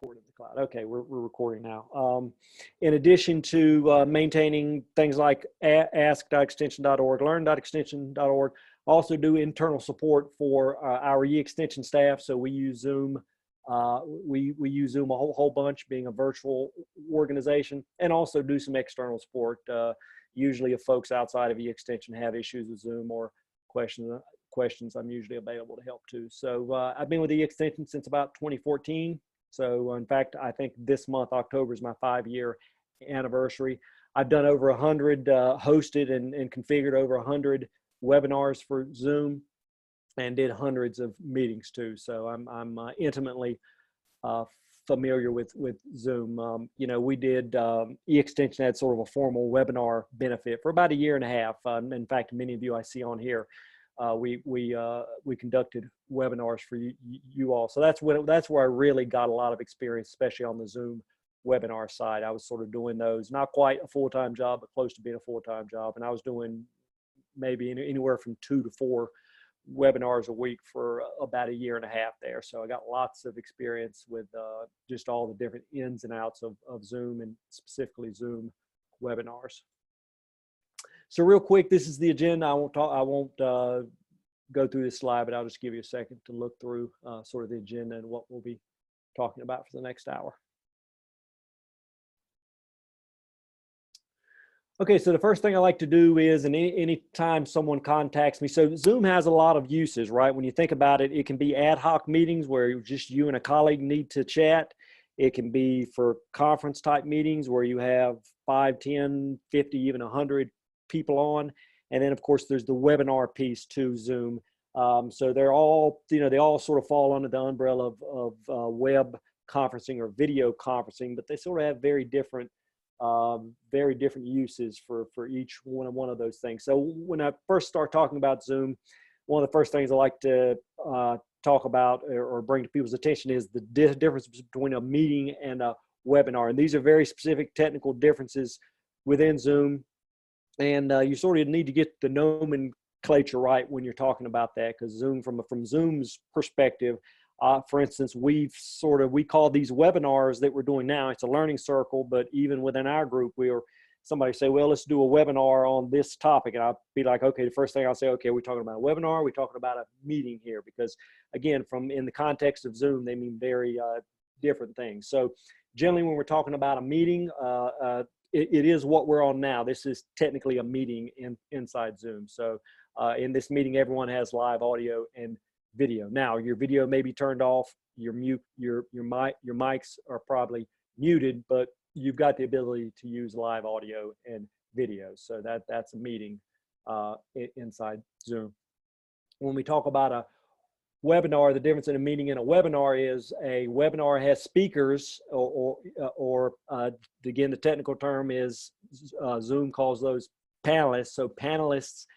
Record in the cloud. Okay, we're recording now. In addition to maintaining things like ask.extension.org, learn.extension.org, also do internal support for our e-extension staff. So we use Zoom. We use Zoom a whole bunch, being a virtual organization, and also do some external support. Usually, if folks outside of e-extension have issues with Zoom or questions, I'm usually available to help too. So I've been with e-extension since about 2014. So in fact, I think this month, October, is my 5-year anniversary. I've done over 100, hosted and configured over 100 webinars for Zoom, and did hundreds of meetings too. So I'm intimately familiar with Zoom. You know, we did e-extension had sort of a formal webinar benefit for about 1.5 years. In fact, many of you I see on here, we conducted webinars for you all. So that's where I really got a lot of experience, especially on the Zoom webinar side. I was sort of doing those, not quite a full-time job, but close to being a full-time job. And I was doing maybe anywhere from 2 to 4 webinars a week for about 1.5 years there. So I got lots of experience with just all the different ins and outs of Zoom, and specifically Zoom webinars. So real quick, this is the agenda. I won't go through this slide, but I'll just give you a second to look through sort of the agenda and what we'll be talking about for the next hour. Okay, so the first thing I like to do is, and anytime someone contacts me, so Zoom has a lot of uses, right? When you think about it, it can be ad hoc meetings where just you and a colleague need to chat. It can be for conference type meetings where you have 5, 10, 50, even 100 people on. And then of course there's the webinar piece to Zoom. So they're all, you know, they all sort of fall under the umbrella of web conferencing or video conferencing, but they sort of have very different uses for each one of those things. So when I first start talking about Zoom, one of the first things I like to talk about or bring to people's attention is the difference between a meeting and a webinar. And these are very specific technical differences within Zoom. And you sort of need to get the nomenclature right when you're talking about that, because Zoom, from Zoom's perspective, for instance, we call these webinars that we're doing now, it's a learning circle, but even within our group, somebody say, well, let's do a webinar on this topic. And I'll be like, okay, the first thing I'll say, okay, we're talking about a webinar, we're talking about a meeting here, because again, in the context of Zoom, they mean very different things. So generally when we're talking about a meeting, it is what we're on now. This is technically a meeting inside Zoom. So in this meeting, everyone has live audio and video. Now your video may be turned off, your mics are probably muted, but you've got the ability to use live audio and video. So that's a meeting inside Zoom. When we talk about a webinar, the difference in a meeting and a webinar is a webinar has speakers, or again, the technical term is Zoom calls those panelists. So panelists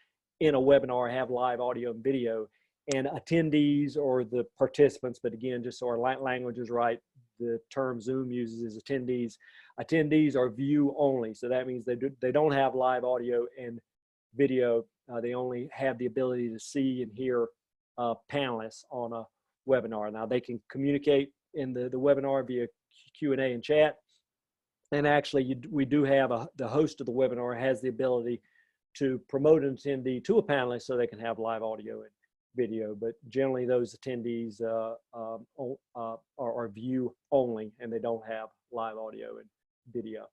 in a webinar have live audio and video, and attendees, or the participants, but again, just so our language is right, the term Zoom uses is attendees. Attendees are view only. So that means they don't have live audio and video. They only have the ability to see and hear panelists on a webinar. Now they can communicate in the webinar via Q&A and chat. And actually we do have the host of the webinar has the ability to promote an attendee to a panelist so they can have live audio and video, but generally those attendees are view only, and they don't have live audio and video.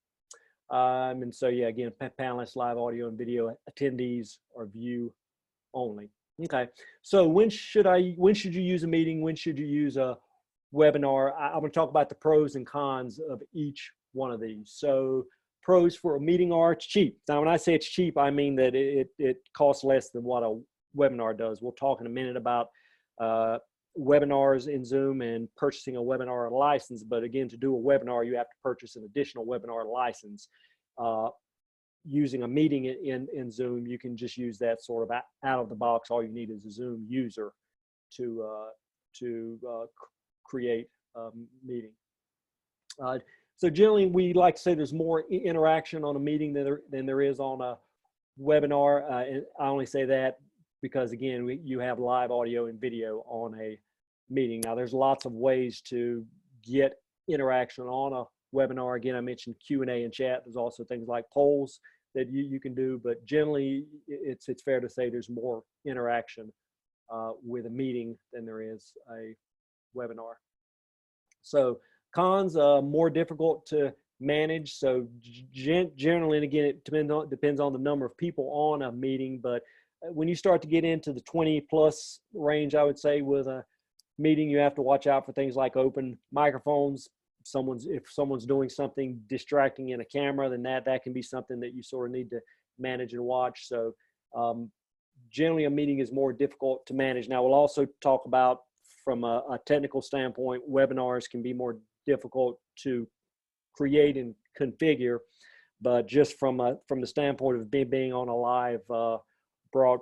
And so yeah, again, panelists, live audio and video, attendees are view only. Okay, so when should you use a meeting? When should you use a webinar? I'm going to talk about the pros and cons of each one of these. So pros for a meeting are it's cheap. Now, when I say it's cheap, I mean that it costs less than what a webinar does. We'll talk in a minute about webinars in Zoom and purchasing a webinar license. But again, to do a webinar, you have to purchase an additional webinar license. Using a meeting in Zoom, you can just use that sort of out of the box. All you need is a Zoom user to create a meeting. So generally, we like to say there's more interaction on a meeting than there is on a webinar. And I only say that because, again, you have live audio and video on a meeting. Now, there's lots of ways to get interaction on a webinar. Again, I mentioned Q&A and chat. There's also things like polls that you can do, but generally it's fair to say there's more interaction with a meeting than there is a webinar. So cons, more difficult to manage. So generally, and again, it depends on the number of people on a meeting, but when you start to get into the 20+ range, I would say with a meeting, you have to watch out for things like open microphones. If someone's doing something distracting in a camera, then that can be something that you sort of need to manage and watch. So generally a meeting is more difficult to manage. Now we'll also talk about, from a technical standpoint, webinars can be more difficult to create and configure, but just from the standpoint of being on a live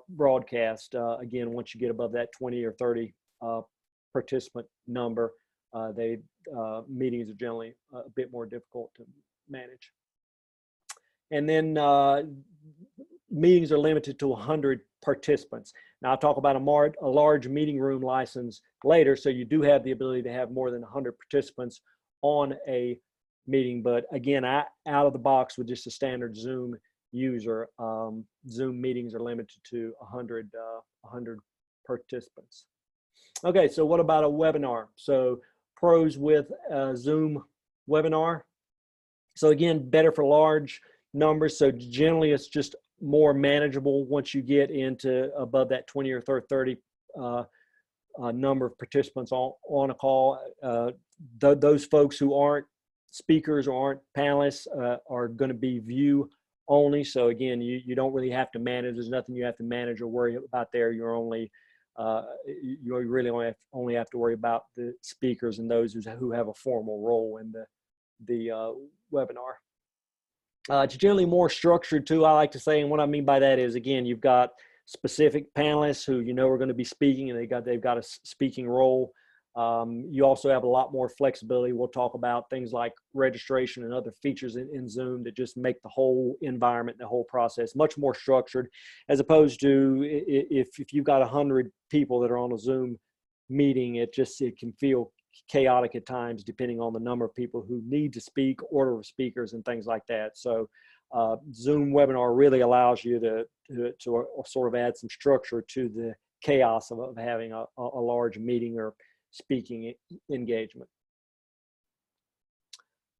broadcast, again, once you get above that 20 or 30 participant number, meetings are generally a bit more difficult to manage. And then meetings are limited to 100 participants. Now I'll talk about a large meeting room license later, so you do have the ability to have more than 100 participants on a meeting, but again, out of the box with just a standard Zoom user, Zoom meetings are limited to 100 participants. Okay, so what about a webinar? So pros with a Zoom webinar. So again, better for large numbers. So generally it's just more manageable once you get into above that 20 or 30 number of participants on a call. Those folks who aren't speakers or aren't panelists are going to be view only. So again, you don't really have to manage. There's nothing you have to manage or worry about there. You're only you really only have to worry about the speakers and those who have a formal role in the webinar. It's generally more structured too, I like to say, and what I mean by that is, again, you've got specific panelists who are going to be speaking, and they've got a speaking role. You also have a lot more flexibility. We'll talk about things like registration and other features in Zoom that just make the whole environment, the whole process much more structured, as opposed to if you've got 100 people that are on a Zoom meeting, it can feel chaotic at times depending on the number of people who need to speak, order of speakers, and things like that. So Zoom webinar really allows you to sort of add some structure to the chaos of having a large meeting or speaking engagement.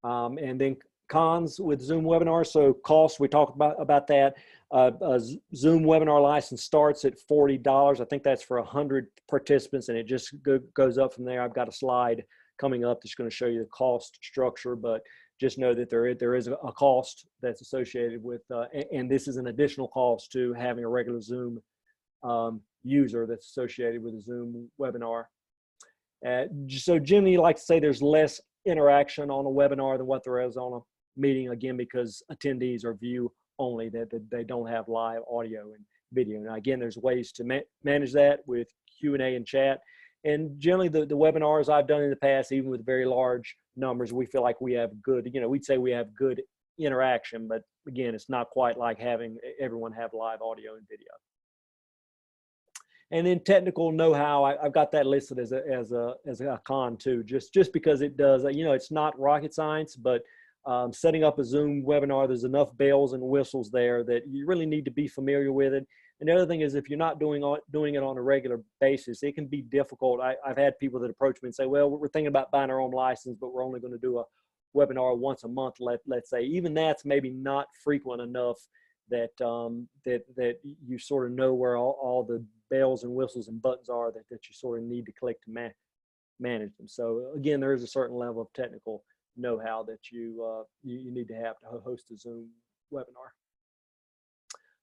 And then cons with Zoom webinars. So cost, we talked about that. A Zoom webinar license starts at $40. I think that's for 100 participants, and it just goes up from there. I've got a slide coming up that's going to show you the cost structure, but just know that there is a cost that's associated with, and this is an additional cost to having a regular Zoom user that's associated with a Zoom webinar. So generally, you like to say there's less interaction on a webinar than what there is on a meeting, again, because attendees are view only, that they don't have live audio and video. Now, again, there's ways to manage that with Q&A and chat. And generally, the webinars I've done in the past, even with very large numbers, we feel like we have good, we'd say we have good interaction, but again, it's not quite like having everyone have live audio and video. And then technical know-how, I've got that listed as a con too, just because it does, it's not rocket science, but setting up a Zoom webinar, there's enough bells and whistles there that you really need to be familiar with it. And the other thing is, if you're not doing it on a regular basis, it can be difficult. I've had people that approach me and say, well, we're thinking about buying our own license, but we're only going to do a webinar once a month, let's say. Even that's maybe not frequent enough that that you sort of know where all the bells and whistles and buttons are that you sort of need to click to manage them. So again, there is a certain level of technical know-how that you need to have to host a Zoom webinar.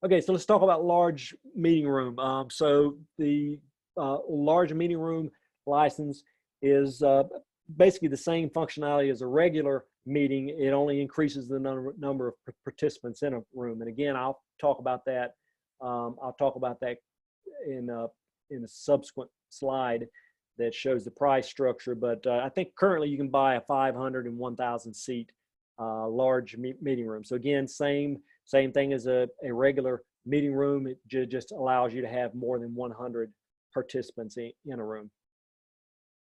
Okay, so let's talk about large meeting room. So the large meeting room license is basically the same functionality as a regular meeting. It only increases the number of participants in a room. And again, I'll talk about that. I'll talk about that in a subsequent slide that shows the price structure. But I think currently you can buy a 500 and 1,000 seat large meeting room. So again, same thing as a regular meeting room. It just allows you to have more than 100 participants in a room.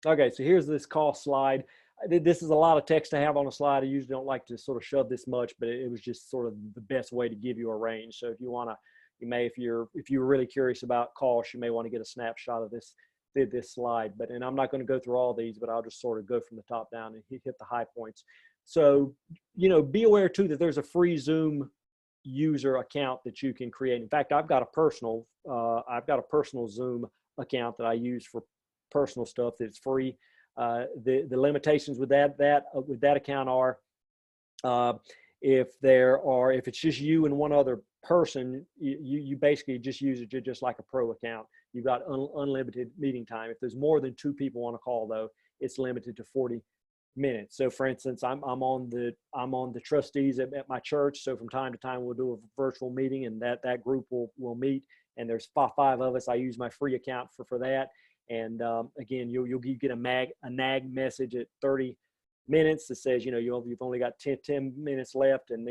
Okay, so here's this cost slide. this is a lot of text to have on a slide. I usually don't like to sort of shove this much, but it was just sort of the best way to give you a range. So if you want to, if you're really curious about costs, you may want to get a snapshot of this slide. And I'm not going to go through all these, but I'll just sort of go from the top down and hit the high points. So, be aware too that there's a free Zoom user account that you can create. In fact, I've got a personal Zoom account that I use for personal stuff that's free. The limitations with that account are, if it's just you and one other person, you basically just use it just like a pro account. You've got unlimited meeting time. If there's more than 2 people on a call, though, it's limited to 40 minutes. So for instance, I'm on the trustees at my church. So from time to time we'll do a virtual meeting, and that group will meet, and there's 5 of us. I use my free account for that. And again, you'll get a nag message at 30 minutes that says, you've only got 10 minutes left. And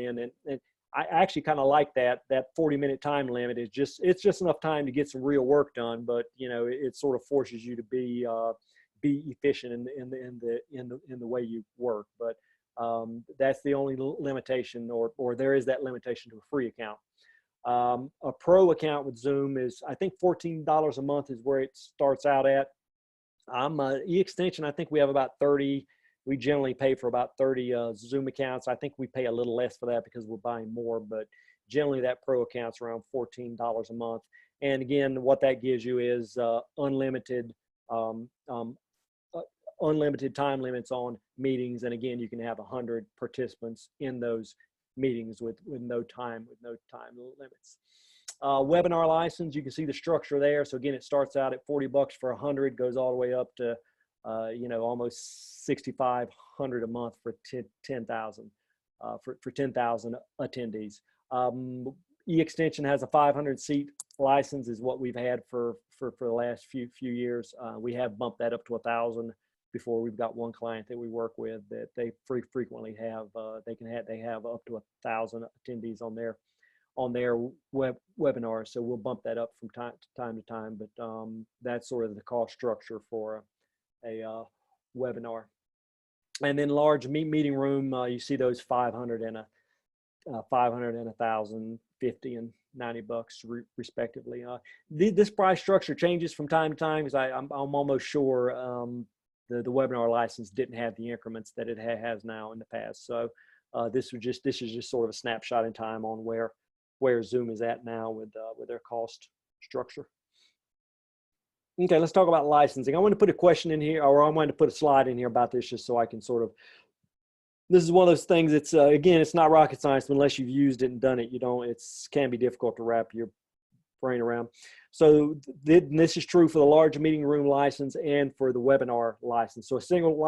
I actually kind of like that 40-minute time limit. It's just enough time to get some real work done, but it sort of forces you to be efficient in the way you work. But that's the only limitation, or there is that limitation to a free account. A pro account with Zoom is, I think, $14 a month is where it starts out at. E-extension, I think we have about 30. We generally pay for about 30 Zoom accounts. I think we pay a little less for that because we're buying more, but generally that pro account's around $14 a month. And again, what that gives you is unlimited time limits on meetings. And again, you can have 100 participants in those meetings with no time limits. Webinar license, you can see the structure there. So again, it starts out at $40 for 100, goes all the way up to almost $6,500 a month for 10,000 for 10,000 attendees. E-extension has a 500 seat license, is what we've had for the last few years. We have bumped that up to 1,000 before. We've got one client that we work with that they frequently have. They have up to 1,000 attendees on their webinars. So we'll bump that up from time to time. But that's sort of the cost structure for a webinar. And then large meeting room, you see those 500 and 1,000, 50 and $90 respectively. This price structure changes from time to time, because I'm almost sure the webinar license didn't have the increments that it has now in the past. So this is just sort of a snapshot in time on where Zoom is at now with their cost structure. Okay, let's talk about licensing. I want to put a question in here, or I wanted to put a slide in here about this just so I can sort of, this is one of those things that's, again, it's not rocket science unless you've used it and done it. It can be difficult to wrap your brain around. So this is true for the large meeting room license and for the webinar license. So a single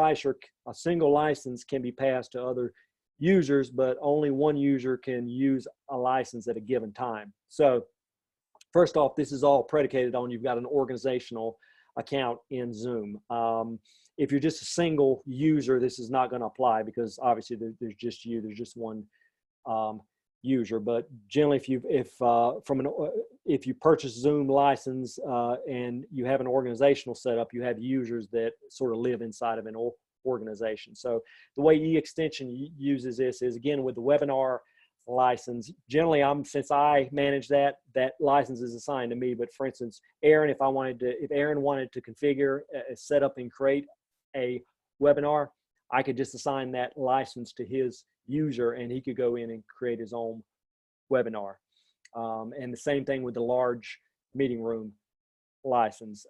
license can be passed to other users, but only one user can use a license at a given time. So first off, this is all predicated on you've got an organizational account in Zoom. If you're just a single user, this is not going to apply, because obviously there's just there's one user. But generally, if you purchase Zoom license and you have an organizational setup, you have users that sort of live inside of an organization. So the way E-extension uses this is, again, with the webinar license. Generally, since I manage that license is assigned to me. But for instance, Aaron, if Aaron wanted to configure, set up and create a webinar, I could just assign that license to his user, and he could go in and create his own webinar. And the same thing with the large meeting room license.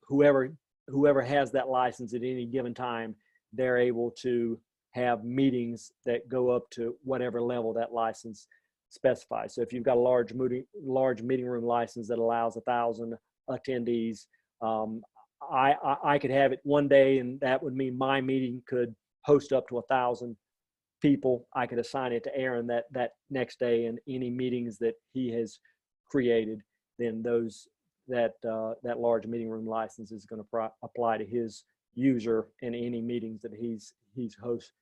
Whoever has that license at any given time, they're able to have meetings that go up to whatever level that license specifies. So if you've got a large meeting room license that allows 1,000 attendees, I could have it one day, and that would mean my meeting could host up to 1,000 people. I could assign it to Aaron that next day, and any meetings that he has created, then that large meeting room license is going to apply to his user in any meetings that he's host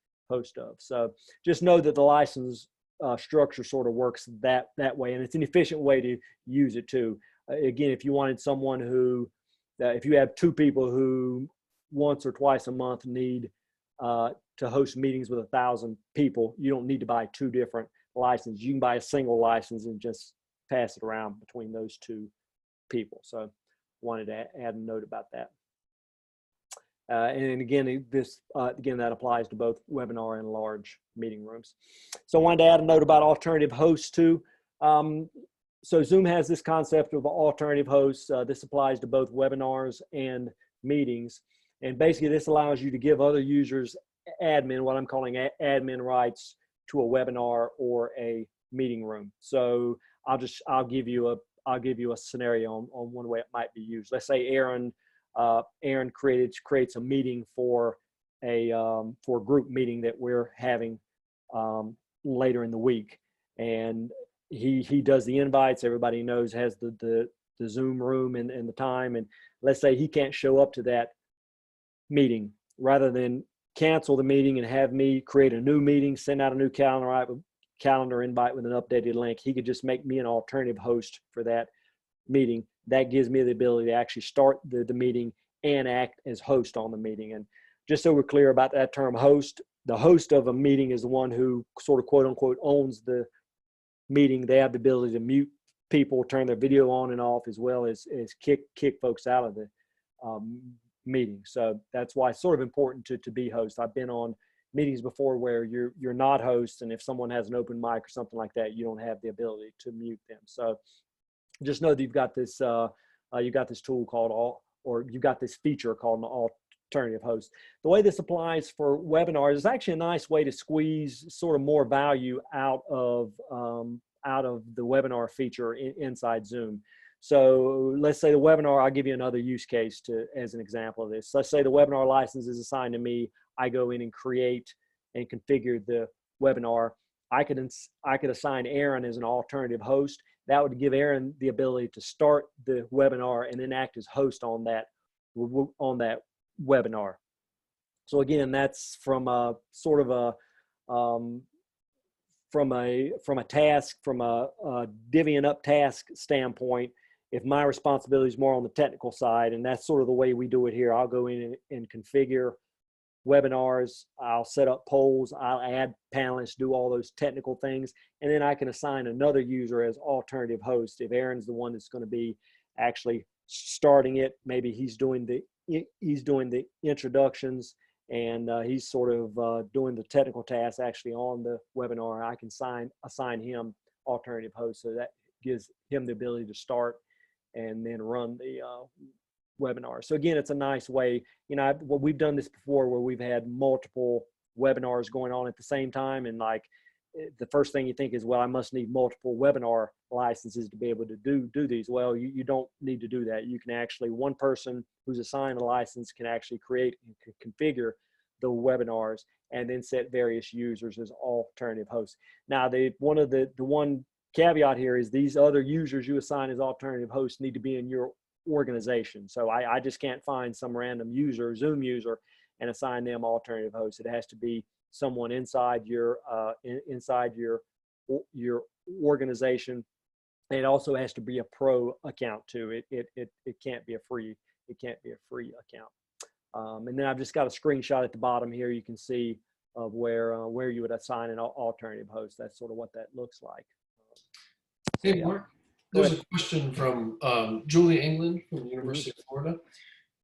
of. So just know that the license structure sort of works that way, and it's an efficient way to use it too. Again, if you wanted someone who, if you have 2 people who once or twice a month need to host meetings with 1,000 people, you don't need to buy 2 different licenses. You can buy a single license and just pass it around between those 2 people. So wanted to add a note about that. And again, that applies to both webinar and large meeting rooms. So I wanted to add a note about alternative hosts too. So Zoom has this concept of alternative hosts. This applies to both webinars and meetings. And basically this allows you to give other users admin, what I'm calling admin rights to a webinar or a meeting room. So I'll give you a scenario on one way it might be used. Let's say Aaron creates a meeting for a group meeting that we're having later in the week, and he does the invites. Everybody knows, has the Zoom room and the time, and let's say he can't show up to that meeting. Rather than cancel the meeting and have me create a new meeting, send out a new calendar invite with an updated link, he could just make me an alternative host for that meeting. That gives me the ability to actually start the meeting and act as host on the meeting. And just so we're clear about that term host, the host of a meeting is the one who sort of quote unquote owns the meeting. They have the ability to mute people, turn their video on and off, as well as kick folks out of the meeting. So that's why it's sort of important to be host. I've been on meetings before where you're not host, and if someone has an open mic or something like that, you don't have the ability to mute them. So just know that you've got this tool called you've got this feature called an alternative host. The way this applies for webinars is actually a nice way to squeeze sort of more value out of the webinar feature inside Zoom. So let's say the webinar, I'll give you another use case as an example of this. Let's say the webinar license is assigned to me. I go in and create and configure the webinar. I could assign Aaron as an alternative host. That would give Aaron the ability to start the webinar and then act as host on that webinar. So again, that's from a sort of a divvying up task standpoint. If my responsibility is more on the technical side, and that's sort of the way we do it here, I'll go in and configure webinars, I'll set up polls, I'll add panelists, do all those technical things, and then I can assign another user as alternative host. If Aaron's the one that's going to be actually starting it, maybe he's doing the introductions, and he's sort of doing the technical tasks actually on the webinar. I can assign him alternative host, so that gives him the ability to start and then run the webinar. So again, it's a nice way. We've done this before where we've had multiple webinars going on at the same time, and like the first thing you think is, well, I must need multiple webinar licenses to be able to do these. Well, you don't need to do that. You can actually, one person who's assigned a license can actually create and configure the webinars and then set various users as alternative hosts. Now, the one caveat here is these other users you assign as alternative hosts need to be in your organization. So I just can't find some random user, Zoom user, and assign them alternative hosts. It has to be someone inside your organization, and it also has to be a pro account too. It can't be a free account. And then I've just got a screenshot at the bottom here. You can see of where you would assign an alternative host. That's sort of what that looks like. Hey, Mark, there's a question from Julie England from the University of Florida.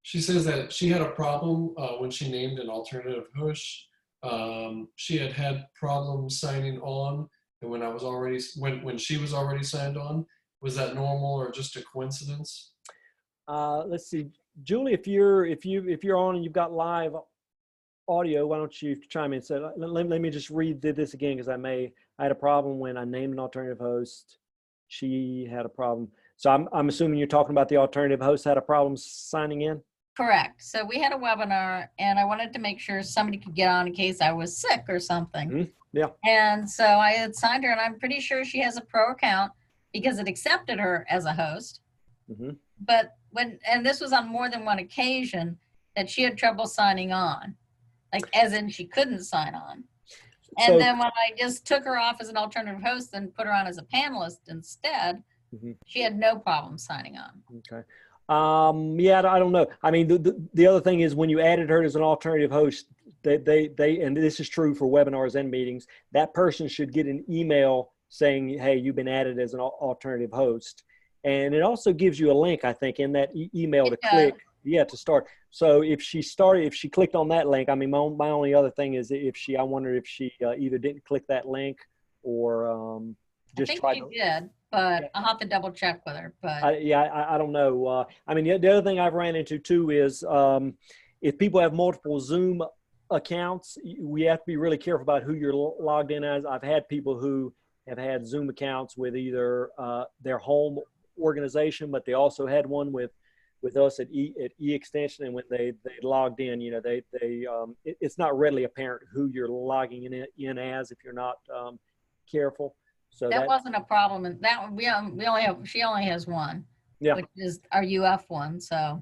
She says that she had a problem when she named an alternative host. She had problems signing on, and when she was already signed on. Was that normal or just a coincidence? Let's see, Julie, if you're on and you've got live audio, why don't you chime in? So let me just read this again, because I had a problem when I named an alternative host. She had a problem. So I'm assuming you're talking about the alternative host had a problem signing in? Correct. So we had a webinar, and I wanted to make sure somebody could get on in case I was sick or something. Mm-hmm. Yeah. And so I had signed her, and I'm pretty sure she has a pro account because it accepted her as a host. Mm-hmm. But and this was on more than one occasion, that she had trouble signing on, like as in she couldn't sign on. And then when I just took her off as an alternative host and put her on as a panelist instead, she had no problem signing on. Okay. Yeah, I don't know. I mean, the other thing is when you added her as an alternative host, and this is true for webinars and meetings, that person should get an email saying, hey, you've been added as an alternative host. And it also gives you a link, I think, in that email to click, to start. So if she clicked on that link, I mean, my only other thing is I wonder if she either didn't click that link or just tried to. She did, but I'll have to double check with her. But I don't know. I mean, the other thing I've ran into too is if people have multiple Zoom accounts, we have to be really careful about who you're logged in as. I've had people who have had Zoom accounts with either their home organization, but they also had one with us at E Extension, and when they logged in, it's not readily apparent who you're logging in as if you're not careful. So that wasn't a problem, and that she only has one, which is our UF one. So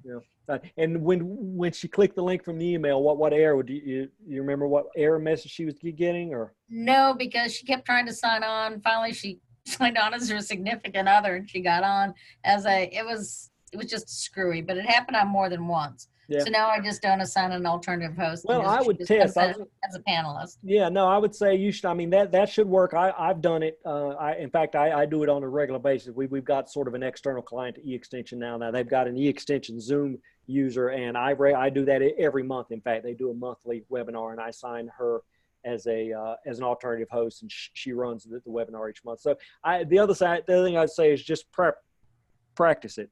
and when she clicked the link from the email, what error do you remember? What error message she was getting? Or no, because she kept trying to sign on. Finally, she signed on as her significant other, and she got on as it was just screwy, but it happened on more than once. So now I just don't assign an alternative host. Well, I would test as a panelist. Yeah, no, I would say you should. I mean, that should work. I've done it. In fact, I do it on a regular basis. We've got sort of an external client to E-Extension now. Now they've got an E-Extension Zoom user, and I do that every month. In fact, they do a monthly webinar, and I sign her as an alternative host, and she runs the webinar each month. So the other thing I'd say is just practice it.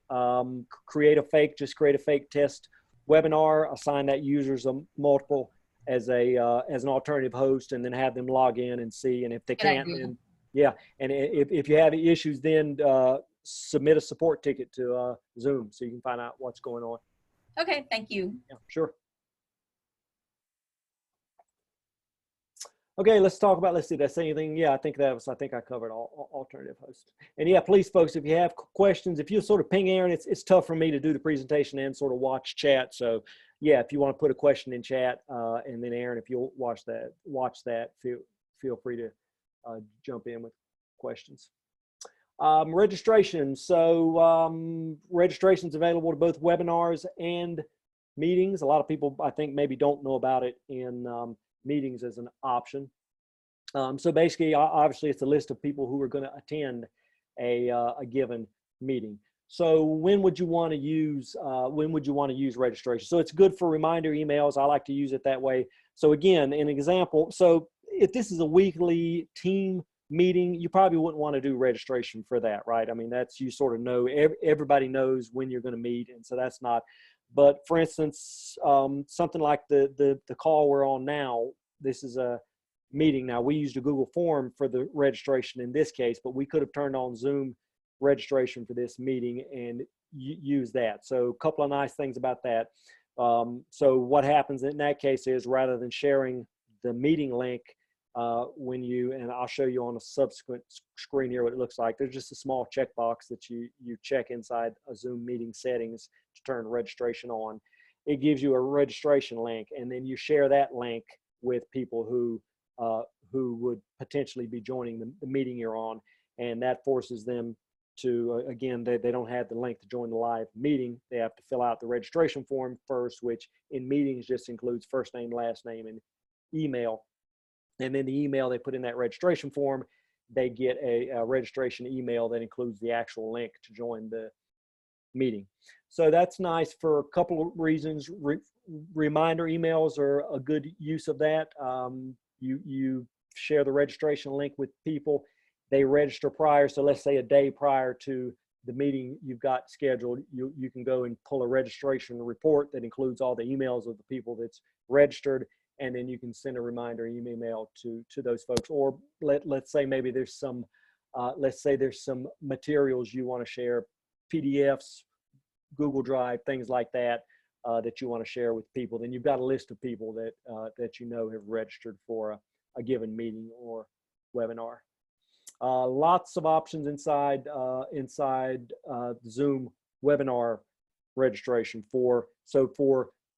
Create a fake test webinar, assign that users a multiple as an alternative host, and then have them log in and see. And if they can't, then and if you have issues, then submit a support ticket to Zoom so you can find out what's going on. Okay, thank you. Yeah, sure. Okay, let's talk about, let's see, did I say anything? Yeah, I think I covered all alternative hosts. And yeah, please, folks, if you have questions, if you sort of ping Aaron, it's tough for me to do the presentation and sort of watch chat. So yeah, if you want to put a question in chat, and then Aaron, if you'll watch that, feel free to jump in with questions. Registration. So registration's available to both webinars and meetings. A lot of people, I think, maybe don't know about it in meetings as an option. So basically, obviously, it's a list of people who are going to attend a given meeting. So when would you want to use registration? So it's good for reminder emails. I like to use it that way. So again, an example. So if this is a weekly team meeting, you probably wouldn't want to do registration for that, right? I mean, that's, you sort of know, everybody knows when you're going to meet, and so that's not. But for instance, something like the call we're on now, this is a meeting. Now, we used a Google form for the registration in this case, but we could have turned on Zoom registration for this meeting and use that. So a couple of nice things about that. So what happens in that case is, rather than sharing the meeting link, and I'll show you on a subsequent screen here what it looks like. There's just a small checkbox that you check inside a Zoom meeting settings to turn registration on. It gives you a registration link, and then you share that link with people who would potentially be joining the meeting you're on, and that forces them to, again, they don't have the link to join the live meeting. They have to fill out the registration form first, which in meetings just includes first name, last name, and email. And then the email they put in that registration form, they get a registration email that includes the actual link to join the meeting. So that's nice for a couple of reasons. Reminder emails are a good use of that. You share the registration link with people. They register prior. So let's say a day prior to the meeting you've got scheduled, you can go and pull a registration report that includes all the emails of the people that's registered. And then you can send a reminder email to those folks. Or let's say maybe there's some, materials you want to share, PDFs, Google Drive, things like that, that you want to share with people. Then you've got a list of people that have registered for a given meeting or webinar. Lots of options inside Zoom webinar registration. For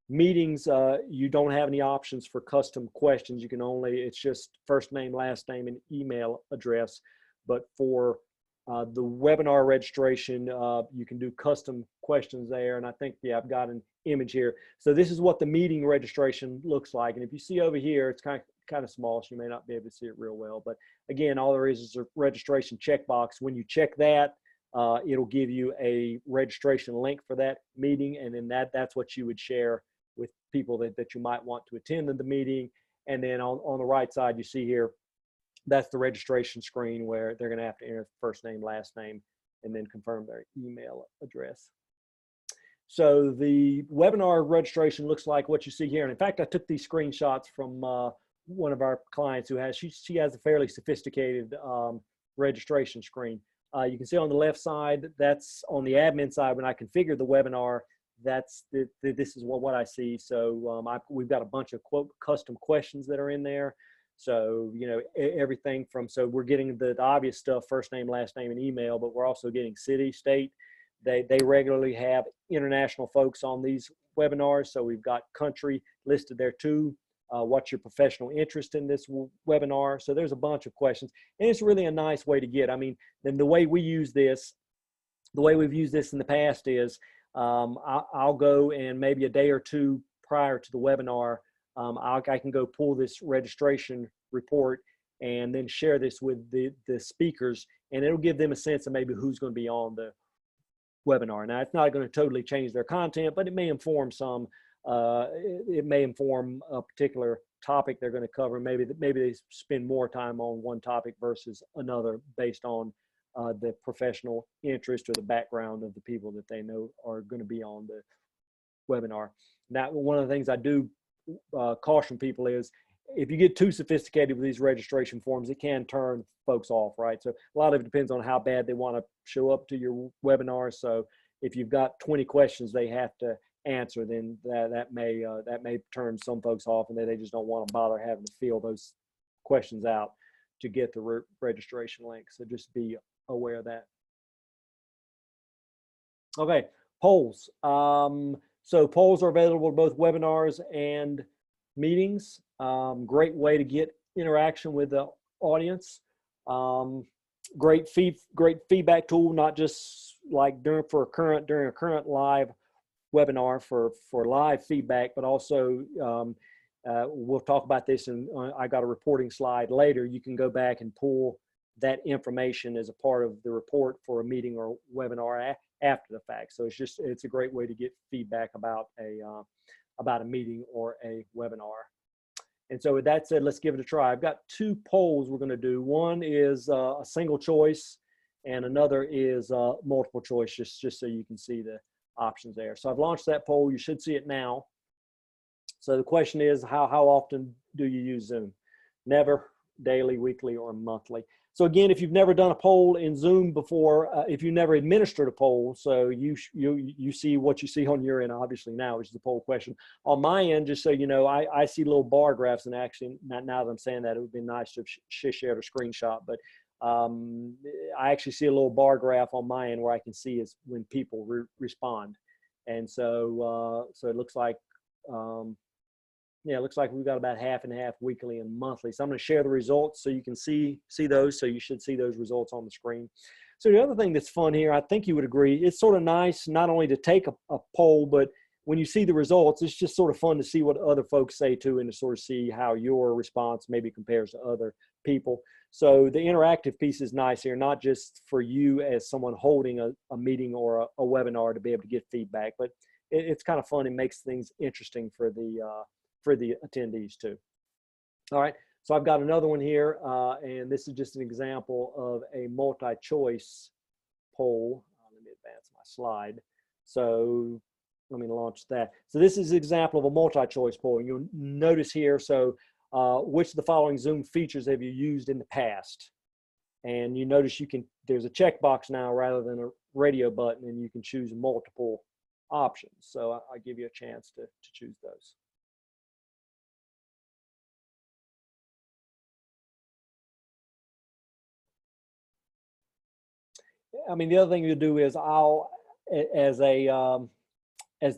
meetings, you don't have any options for custom questions. You can only, it's just first name, last name, and email address. But for The webinar registration, you can do custom questions there. And I think, yeah, I've got an image here. So this is what the meeting registration looks like. And if you see over here, it's kind of small, so you may not be able to see it real well. But again, all there is a registration checkbox. When you check that, it'll give you a registration link for that meeting. And then that's what you would share with people that you might want to attend in the meeting. And then on the right side, you see here, that's the registration screen where they're going to have to enter first name, last name, and then confirm their email address. So the webinar registration looks like what you see here. And in fact, I took these screenshots from one of our clients who has, she has a fairly sophisticated registration screen. You can see on the left side, that's on the admin side. When I configure the webinar, this is what I see. So we've got a bunch of custom questions that are in there. So, you know, everything from, so we're getting the obvious stuff, first name, last name, and email, but we're also getting city, state. They regularly have international folks on these webinars. So we've got country listed there too. What's your professional interest in this webinar? So there's a bunch of questions, and it's really a nice way to get. I mean, then the way we use this, the way we've used this in the past is I'll go and maybe a day or two prior to the webinar, I can go pull this registration report and then share this with the speakers, and it'll give them a sense of maybe who's going to be on the webinar. Now, it's not going to totally change their content, but it may inform some. It may inform a particular topic they're going to cover. Maybe they spend more time on one topic versus another based on the professional interest or the background of the people that they know are going to be on the webinar. Now, one of the things I do caution people is if you get too sophisticated with these registration forms, it can turn folks off, right? So a lot of it depends on how bad they want to show up to your webinar. So if you've got 20 questions they have to answer, then that may turn some folks off, and they just don't want to bother having to fill those questions out to get the registration link. So just be aware of that. Okay, polls. So polls are available to both webinars and meetings. Great way to get interaction with the audience. Great feedback tool, not just like during a current live webinar for live feedback, but also we'll talk about this, and I got a reporting slide later. You can go back and pull that information as a part of the report for a meeting or webinar after the fact. So it's a great way to get feedback about a meeting or a webinar. And so with that said, let's give it a try. I've got two polls we're going to do. One is a single choice, and another is multiple choice, just so you can see the options there. So I've launched that poll. You should see it now. So the question is, how often do you use Zoom? Never, daily, weekly, or monthly. So again, if you've never done a poll in Zoom before, if you never administered a poll, so you see what you see on your end, obviously now, which is the poll question. On my end, just so you know, I see little bar graphs, and actually, now that I'm saying that, it would be nice to have shared a screenshot, but I actually see a little bar graph on my end where I can see is when people respond. And so, so it looks like, yeah, it looks like we've got about half and half weekly and monthly. So I'm going to share the results so you can see those. So you should see those results on the screen. So the other thing that's fun here, I think you would agree, it's sort of nice not only to take a poll, but when you see the results, it's just sort of fun to see what other folks say too, and to sort of see how your response maybe compares to other people. So the interactive piece is nice here, not just for you as someone holding a meeting or a webinar to be able to get feedback, but it's kind of fun and makes things interesting for the attendees too. All right, so I've got another one here, and this is just an example of a multi-choice poll. Let me advance my slide. So let me launch that. So this is an example of a multi-choice poll. And you'll notice here, so which of the following Zoom features have you used in the past? And you notice there's a checkbox now rather than a radio button, and you can choose multiple options. So I give you a chance to choose those. I mean, the other thing you do is I'll, as the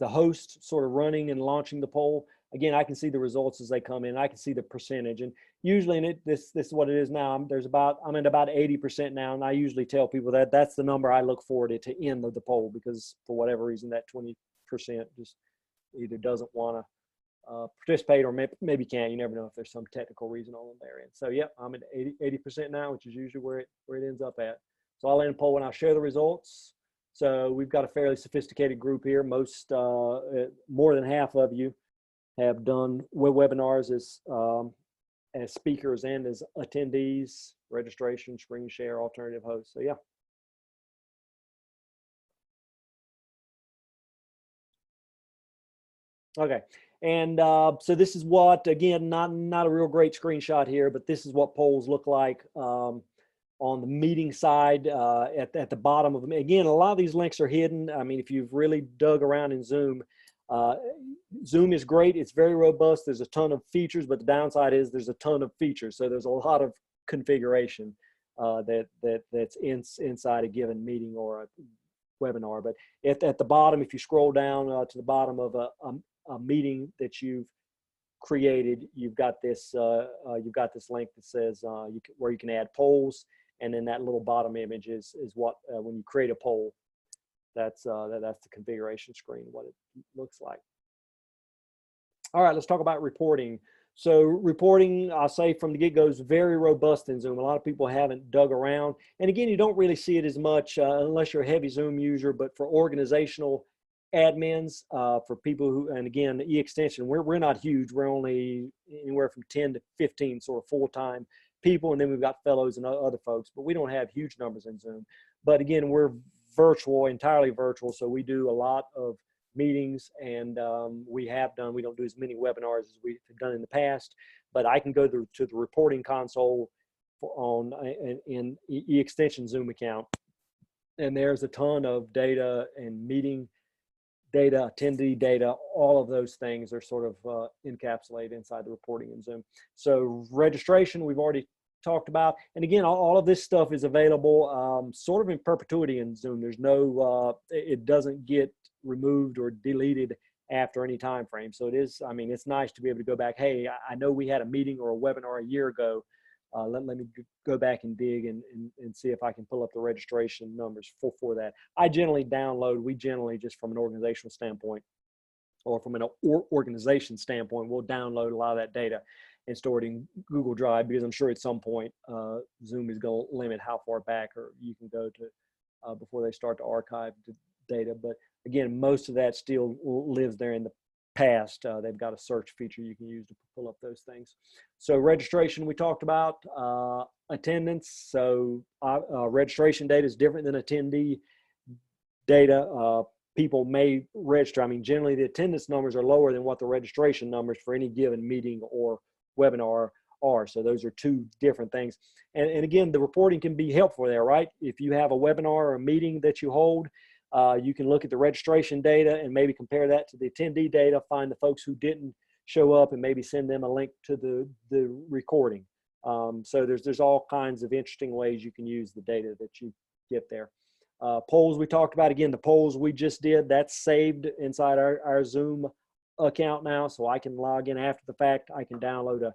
host sort of running and launching the poll, again, I can see the results as they come in. I can see the percentage, and usually, and this is what it is now. I'm at about 80% now, and I usually tell people that that's the number I look for to end the poll, because for whatever reason that 20% just either doesn't want to participate, or maybe can't. You never know if there's some technical reason on their end. So yeah, I'm at 80% now, which is usually where it ends up at. So I'll end a poll and I'll share the results. So we've got a fairly sophisticated group here. Most, more than half of you have done webinars as speakers and as attendees, registration, screen share, alternative hosts. So yeah. Okay. And so this is what, again, not a real great screenshot here, but this is what polls look like on the meeting side at the bottom of them. Again, a lot of these links are hidden. I mean, if you've really dug around in Zoom, Zoom is great. It's very robust. There's a ton of features, but the downside is there's a ton of features. So there's a lot of configuration that's inside a given meeting or a webinar. But at the bottom, if you scroll down to the bottom of a meeting that you've created, you've got this link that says where you can add polls, and then that little bottom image is what when you create a poll, that's the configuration screen, what it looks like. All right, let's talk about reporting. So reporting, I'll say from the get-go, is very robust in Zoom. A lot of people haven't dug around, and again, you don't really see it as much unless you're a heavy Zoom user. But for organizational admins, for people who, and again, the e-extension, we're not huge. We're only anywhere from 10 to 15 sort of full-time people, and then we've got fellows and other folks, but we don't have huge numbers in Zoom. But again, we're virtual, entirely virtual, so we do a lot of meetings, and we don't do as many webinars as we've done in the past, but I can go to the reporting console in e-extension Zoom account, and there's a ton of data and meeting data, attendee data, all of those things are sort of encapsulated inside the reporting in Zoom. So registration, we've already talked about. And again, all of this stuff is available sort of in perpetuity in Zoom. There's no, it doesn't get removed or deleted after any time frame. So it is, I mean, it's nice to be able to go back. Hey, I know we had a meeting or a webinar a year ago. Let me go back and dig and see if I can pull up the registration numbers for that. We generally just from an organizational standpoint, or from an organization standpoint, we'll download a lot of that data and store it in Google Drive, because I'm sure at some point Zoom is going to limit how far back or you can go to before they start to archive the data. But again, most of that still lives there in the past. They've got a search feature you can use to pull up those things. So registration, we talked about. Attendance, so registration data is different than attendee data. People may register. I mean, generally the attendance numbers are lower than what the registration numbers for any given meeting or webinar are. So those are two different things. And again, the reporting can be helpful there, right? If you have a webinar or a meeting that you hold, you can look at the registration data and maybe compare that to the attendee data, find the folks who didn't show up and maybe send them a link to the recording. So there's all kinds of interesting ways you can use the data that you get there. Polls we talked about. Again, the polls we just did, that's saved inside our Zoom account now, so I can log in after the fact. I can download a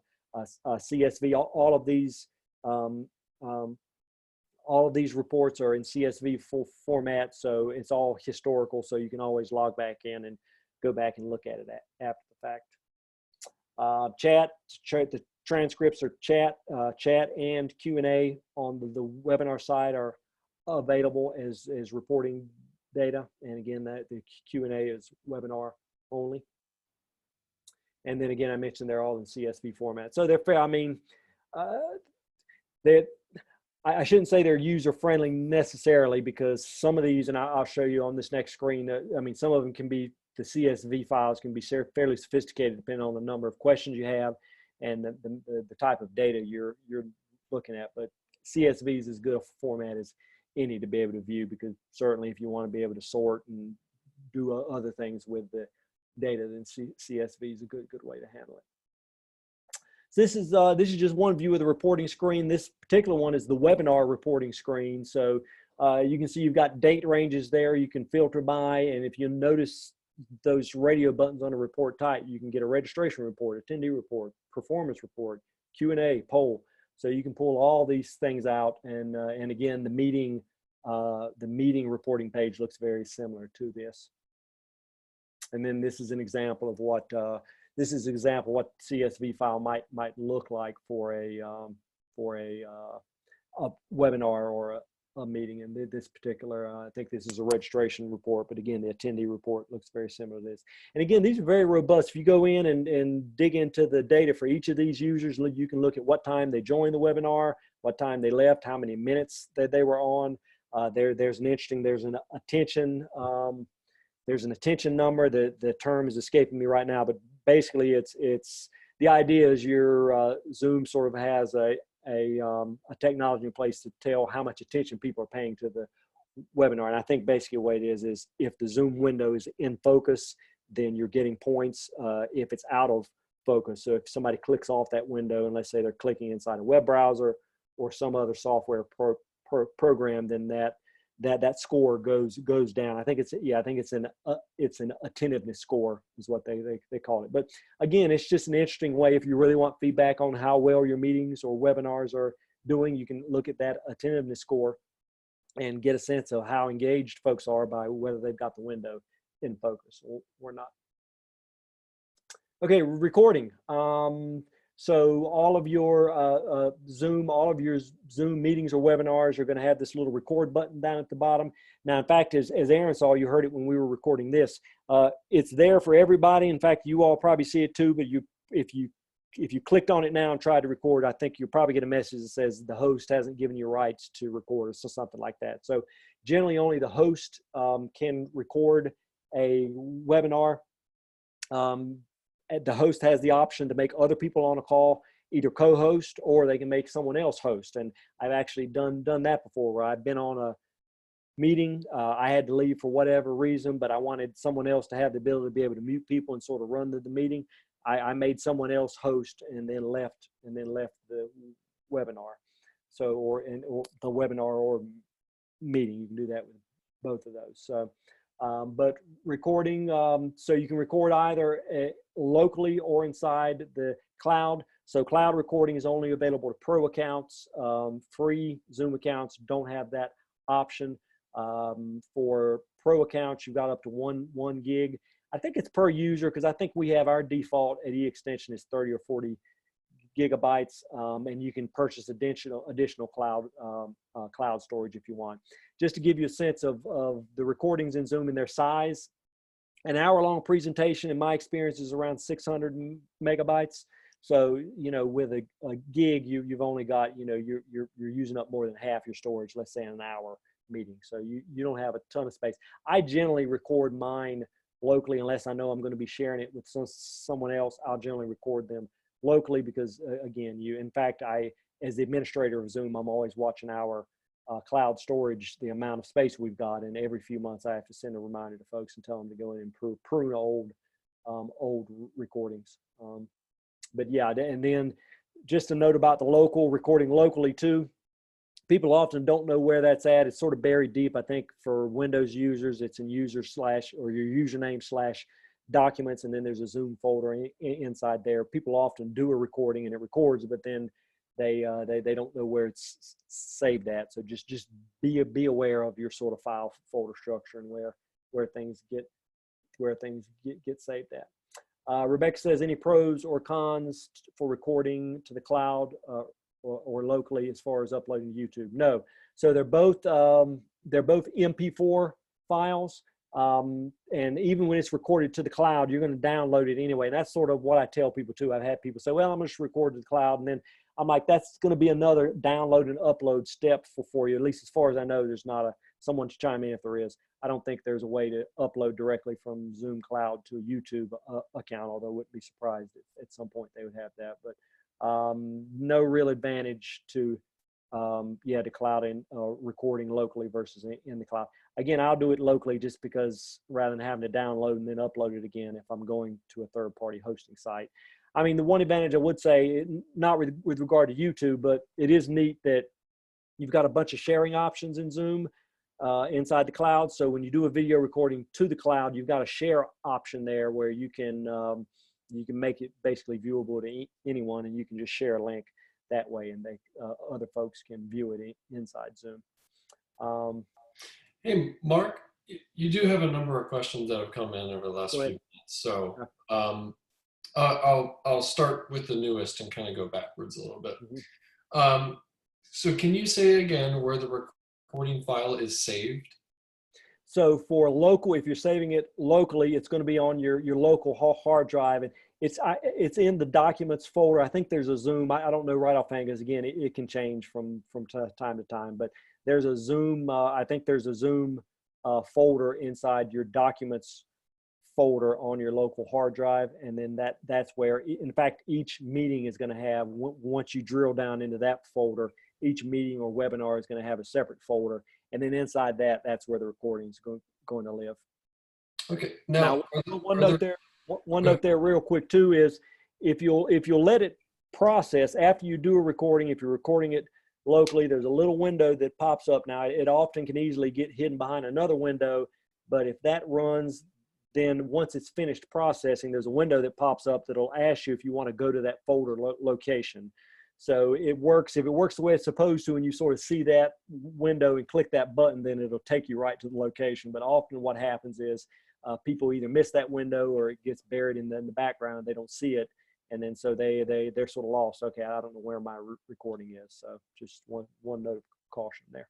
CSV. All of these reports are in CSV full format, so it's all historical, so you can always log back in and go back and look at it after the fact. Chat, the transcripts are chat and Q&A on the webinar side are available as reporting data. And again, the Q&A is webinar only. And then again, I mentioned they're all in CSV format. So they're fair. I mean, I shouldn't say they're user friendly necessarily, because some of these, and I'll show you on this next screen, I mean, some of them can be, the CSV files can be fairly sophisticated depending on the number of questions you have and the type of data you're looking at. But CSV is as good a format as any to be able to view, because certainly if you want to be able to sort and do other things with the data, then CSV is a good way to handle it. So this is just one view of the reporting screen. This particular one is the webinar reporting screen. So you can see you've got date ranges there you can filter by, and if you notice those radio buttons on the report type, you can get a registration report, attendee report, performance report, Q&A, poll. So you can pull all these things out, and again, the meeting reporting page looks very similar to this. And then this is an example of what CSV file might look like for a webinar or a meeting. And this particular, I think this is a registration report, but again, the attendee report looks very similar to this. And again, these are very robust. If you go in and dig into the data for each of these users, you can look at what time they joined the webinar, what time they left, how many minutes that they were on. There's an attention number. The term is escaping me right now, but basically it's the idea is your Zoom sort of has a technology in place to tell how much attention people are paying to the webinar. And I think basically what it is if the Zoom window is in focus, then you're getting points. If it's out of focus, so if somebody clicks off that window, and let's say they're clicking inside a web browser or some other software program, then that score goes down. I think it's an attentiveness score is what they call it. But again, it's just an interesting way. If you really want feedback on how well your meetings or webinars are doing, you can look at that attentiveness score and get a sense of how engaged folks are by whether they've got the window in focus or not. Okay, recording. So all of your Zoom meetings or webinars are going to have this little record button down at the bottom. Now, in fact, as Aaron saw, you heard it when we were recording this. It's there for everybody. In fact, you all probably see it too. But if you clicked on it now and tried to record, I think you'll probably get a message that says the host hasn't given you rights to record, or something like that. So generally, only the host can record a webinar. The host has the option to make other people on a call either co-host, or they can make someone else host. And I've actually done that before, where I've been on a meeting. I had to leave for whatever reason, but I wanted someone else to have the ability to be able to mute people and sort of run the meeting. I made someone else host and then left the webinar. So, or the webinar or meeting, you can do that with both of those. So. But recording, so you can record either locally or inside the cloud. So cloud recording is only available to pro accounts. Free Zoom accounts don't have that option. For pro accounts, you've got up to one gig. I think it's per user, because I think we have our default at eXtension is 30 or 40 gigabytes, and you can purchase additional cloud storage if you want. Just to give you a sense of the recordings in Zoom and their size, an hour-long presentation in my experience is around 600 megabytes. So with a gig, you've only got you're using up more than half your storage, let's say in an hour meeting. So you don't have a ton of space. I generally record mine locally unless I know I'm going to be sharing it with someone else. I'll generally record them locally because again, in fact, as the administrator of Zoom, I'm always watching our cloud storage, the amount of space we've got, and every few months I have to send a reminder to folks and tell them to go in and prune old recordings. But yeah, and then just a note about the local recording locally too. People often don't know where that's at. It's sort of buried deep. I think for Windows users, it's in user / or your username / documents, and then there's a Zoom folder inside there. People often do a recording and it records, but then they don't know where it's saved at. So just be aware of your sort of file folder structure and where things get saved at. Rebecca says, any pros or cons for recording to the cloud or locally as far as uploading to YouTube? No. So they're both MP4 files. And even when it's recorded to the cloud, you're going to download it anyway. And that's sort of what I tell people too. I've had people say, well, I'm going to just record to the cloud. And then I'm like, that's going to be another download and upload step for you. At least as far as I know, there's not someone to chime in if there is. I don't think there's a way to upload directly from Zoom Cloud to a YouTube account, although I wouldn't be surprised if at some point they would have that. But no real advantage to to cloud and recording locally versus in the cloud. Again, I'll do it locally just because rather than having to download and then upload it again if I'm going to a third-party hosting site. I mean, the one advantage I would say, not with regard to YouTube, but it is neat that you've got a bunch of sharing options in Zoom. inside the cloud. So when you do a video recording to the cloud, you've got a share option there where you can make it basically viewable to anyone, and you can just share a link that way, and other folks can view it inside Zoom. Hey, Mark, you do have a number of questions that have come in over the last few minutes. So I'll start with the newest and kind of go backwards a little bit. So can you say again where the recording file is saved? So for local, if you're saving it locally, it's going to be on your local hard drive, and it's in the documents folder. I think there's a Zoom. I don't know right offhand, because again, it can change from time to time. But there's a Zoom. I think there's a Zoom folder inside your documents folder on your local hard drive, and then that's where, in fact, each meeting is going to have. Once you drill down into that folder, each meeting or webinar is going to have a separate folder. And then inside that, that's where the recording is going to live. Okay. Now one note there real quick too is if you'll let it process after you do a recording, if you're recording it locally, there's a little window that pops up. Now it often can easily get hidden behind another window, but if that runs, then once it's finished processing, there's a window that pops up that'll ask you if you want to go to that folder location. So it works, if it works the way it's supposed to, and you sort of see that window and click that button, then it'll take you right to the location. But often what happens is people either miss that window or it gets buried in the background. They don't see it. And then so they're sort of lost. Okay, I don't know where my recording is. So just one note of caution there.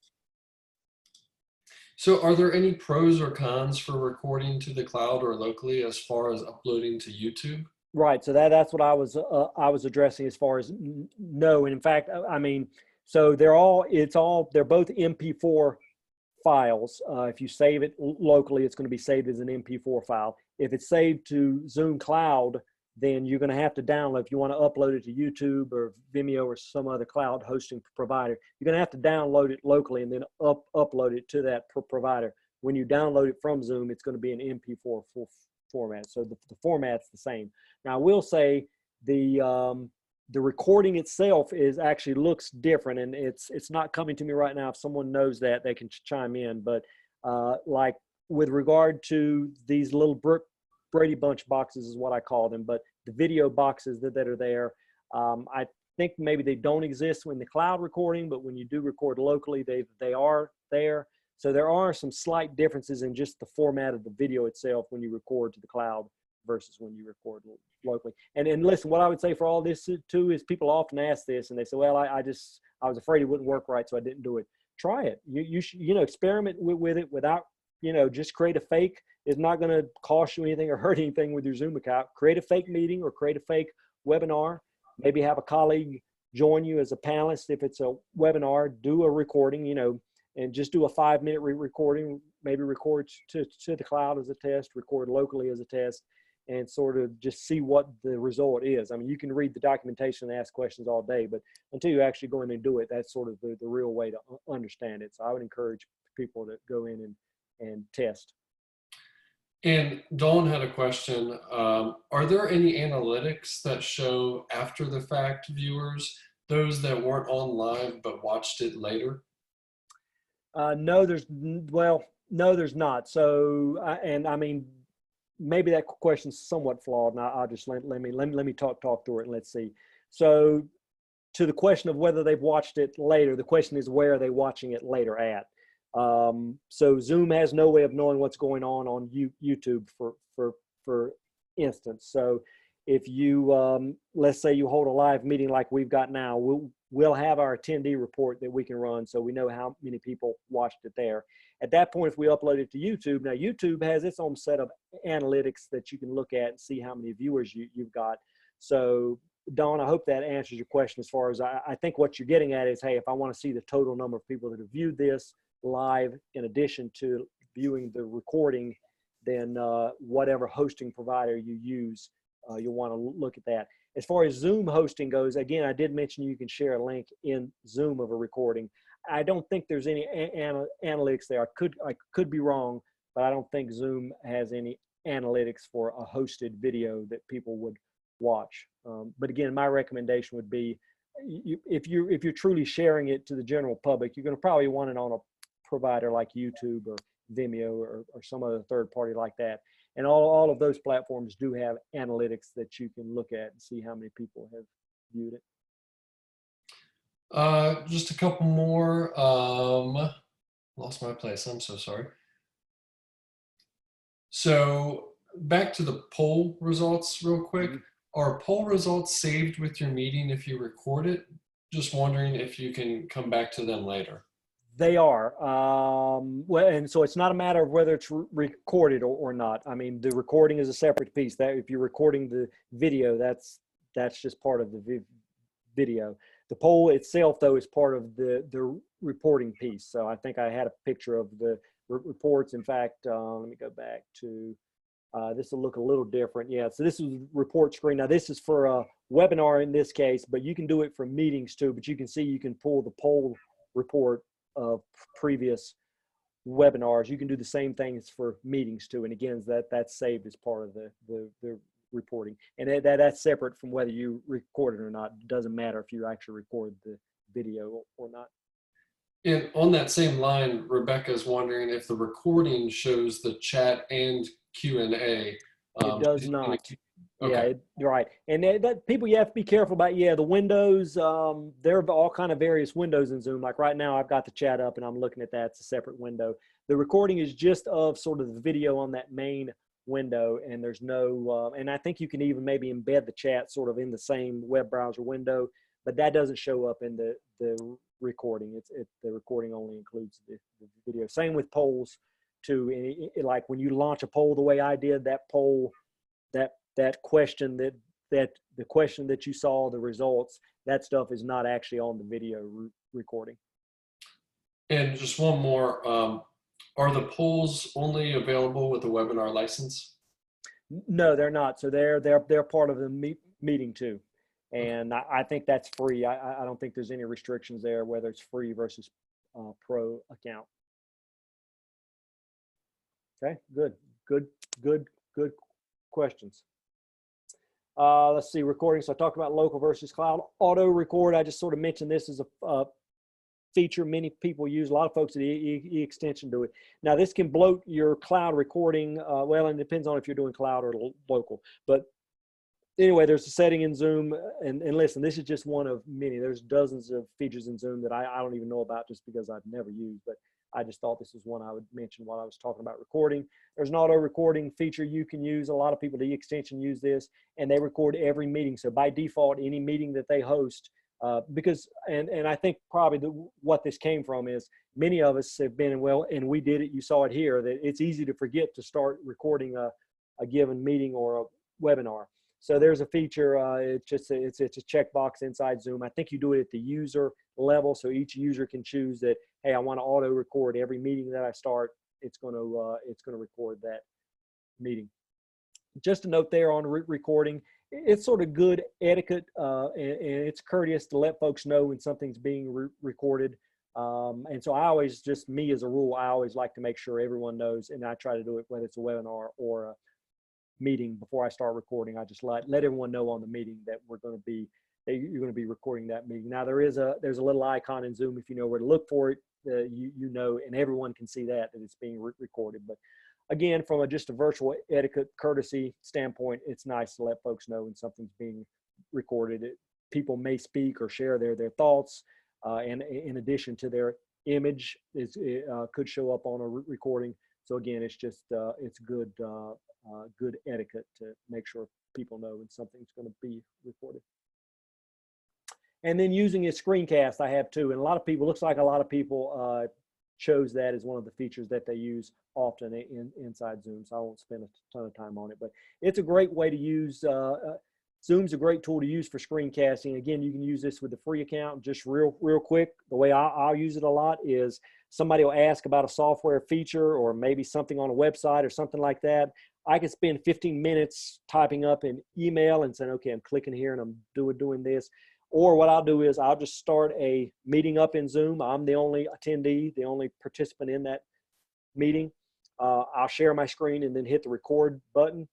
So are there any pros or cons for recording to the cloud or locally as far as uploading to YouTube? Right. So that's what I was addressing as far as no. And in fact, I mean, so they're both MP4 files. If you save it locally, it's going to be saved as an MP4 file. If it's saved to Zoom Cloud, then you're going to have to download. If you want to upload it to YouTube or Vimeo or some other cloud hosting provider, you're going to have to download it locally and then upload it to that provider. When you download it from Zoom, it's going to be an MP4 format. So the format's the same. Now I will say the recording itself actually looks different, and it's not coming to me right now. If someone knows that, they can chime in. But like with regard to these little Brady Bunch boxes is what I call them, but the video boxes that are there, I think maybe they don't exist in the cloud recording, but when you do record locally, they are there. So there are some slight differences in just the format of the video itself when you record to the cloud versus when you record locally. And listen, what I would say for all this too is people often ask this and they say, well, I was afraid it wouldn't work right, so I didn't do it. Try it. You know, experiment with it without, just create a fake. It's not going to cost you anything or hurt anything with your Zoom account. Create a fake meeting or create a fake webinar. Maybe have a colleague join you as a panelist. If it's a webinar, do a recording, and just do a 5-minute recording, maybe record to the cloud as a test, record locally as a test, and sort of just see what the result is. I mean, you can read the documentation and ask questions all day, but until you actually go in and do it, that's sort of the real way to understand it. So I would encourage people to go in and test. And Dawn had a question. Are there any analytics that show after the fact viewers, those that weren't on live but watched it later? No, there's not. So, and I mean, maybe that question's somewhat flawed, and I'll just let me talk through it and let's see. So, to the question of whether they've watched it later, the question is where are they watching it later at? So Zoom has no way of knowing what's going on YouTube, for instance. So if you let's say you hold a live meeting like we've got now, we'll have our attendee report that we can run, so we know how many people watched it there. At that point, if we upload it to YouTube, now YouTube has its own set of analytics that you can look at and see how many viewers you've got. So Dawn, I hope that answers your question as far as I think what you're getting at is, hey, if I want to see the total number of people that have viewed this live in addition to viewing the recording, then whatever hosting provider you use, you'll want to look at that. As far as Zoom hosting goes, again, I did mention you can share a link in Zoom of a recording. I don't think there's any analytics there. I could be wrong, but I don't think Zoom has any analytics for a hosted video that people would watch. But again, my recommendation would be, if you're truly sharing it to the general public, you're going to probably want it on a provider like YouTube or Vimeo or some other third party like that. And all of those platforms do have analytics that you can look at and see how many people have viewed it. Just a couple more. Lost my place. I'm so sorry. So back to the poll results real quick. Are poll results saved with your meeting if you record it? Just wondering if you can come back to them later. They are. Well, and so it's not a matter of whether it's recorded or not. I mean, the recording is a separate piece. That if you're recording the video, that's just part of the video. The poll itself, though, is part of the reporting piece. So I think I had a picture of the reports. In fact, let me go back to, this will look a little different. Yeah, so this is report screen. Now this is for a webinar in this case, but you can do it for meetings too. But you can see, you can pull the poll report of previous webinars. You can do the same things for meetings too. And again, that's saved as part of the reporting. And that's separate from whether you record it or not. It doesn't matter if you actually record the video or not. And on that same line, Rebecca is wondering if the recording shows the chat and Q&A. It does not. Okay. Yeah, right. And that people, you have to be careful about, the windows, there are all kind of various windows in Zoom. Like right now I've got the chat up and I'm looking at that. It's a separate window. The recording is just of sort of the video on that main window, and there's no, and I think you can even maybe embed the chat sort of in the same web browser window, but that doesn't show up in the recording. The recording only includes the video. Same with polls too. Like when you launch a poll the way I did, that poll, that question the question that you saw, the results, that stuff is not actually on the video recording. And just one more, are the polls only available with a webinar license? No, they're not. So they're part of the meeting too. And I think that's free. I don't think there's any restrictions there, whether it's free versus pro account. Okay, good questions. Let's see, recording. So I talked about local versus cloud. Auto record, I just sort of mentioned this as a feature many people use. A lot of folks at E-Extension do it. Now this can bloat your cloud recording. Well, and it depends on if you're doing cloud or local. But anyway, there's a setting in Zoom, and listen, this is just one of many. There's dozens of features in Zoom that I don't even know about just because I've never used, but I just thought this was one I would mention while I was talking about recording. There's an auto recording feature you can use. A lot of people at E-Extension use this, and they record every meeting. So by default, any meeting that they host, because, and I think probably what this came from is many of us have been, well, and we did it, you saw it here, that it's easy to forget to start recording a given meeting or a webinar. So there's a feature, it's a checkbox inside Zoom. I think you do it at the user level, so each user can choose that, hey, I want to auto record every meeting that I start. It's going to record that meeting. Just a note there on recording, it's sort of good etiquette, and it's courteous to let folks know when something's being recorded. And so I always, just me as a rule, I always like to make sure everyone knows, and I try to do it whether it's a webinar or a meeting. Before I start recording, I just let everyone know on the meeting that you're going to be recording that meeting. Now there's a little icon in Zoom, if you know where to look for it, you know, and everyone can see that it's being recorded. But again, from just a virtual etiquette courtesy standpoint, it's nice to let folks know when something's being recorded. People may speak or share their thoughts, and in addition to their image could show up on a recording. So again, it's just it's good etiquette to make sure people know when something's going to be recorded. And then using a screencast, I have too, and a lot of people, looks like a lot of people chose that as one of the features that they use often inside Zoom. So I won't spend a ton of time on it, but it's a great way to use. Zoom's a great tool to use for screencasting. Again, you can use this with the free account. Just real quick, the way I'll use it a lot is somebody will ask about a software feature or maybe something on a website or something like that. I can spend 15 minutes typing up an email and saying, okay, I'm clicking here and I'm doing this. Or what I'll do is I'll just start a meeting up in Zoom. I'm the only attendee, the only participant in that meeting. I'll share my screen and then hit the record button.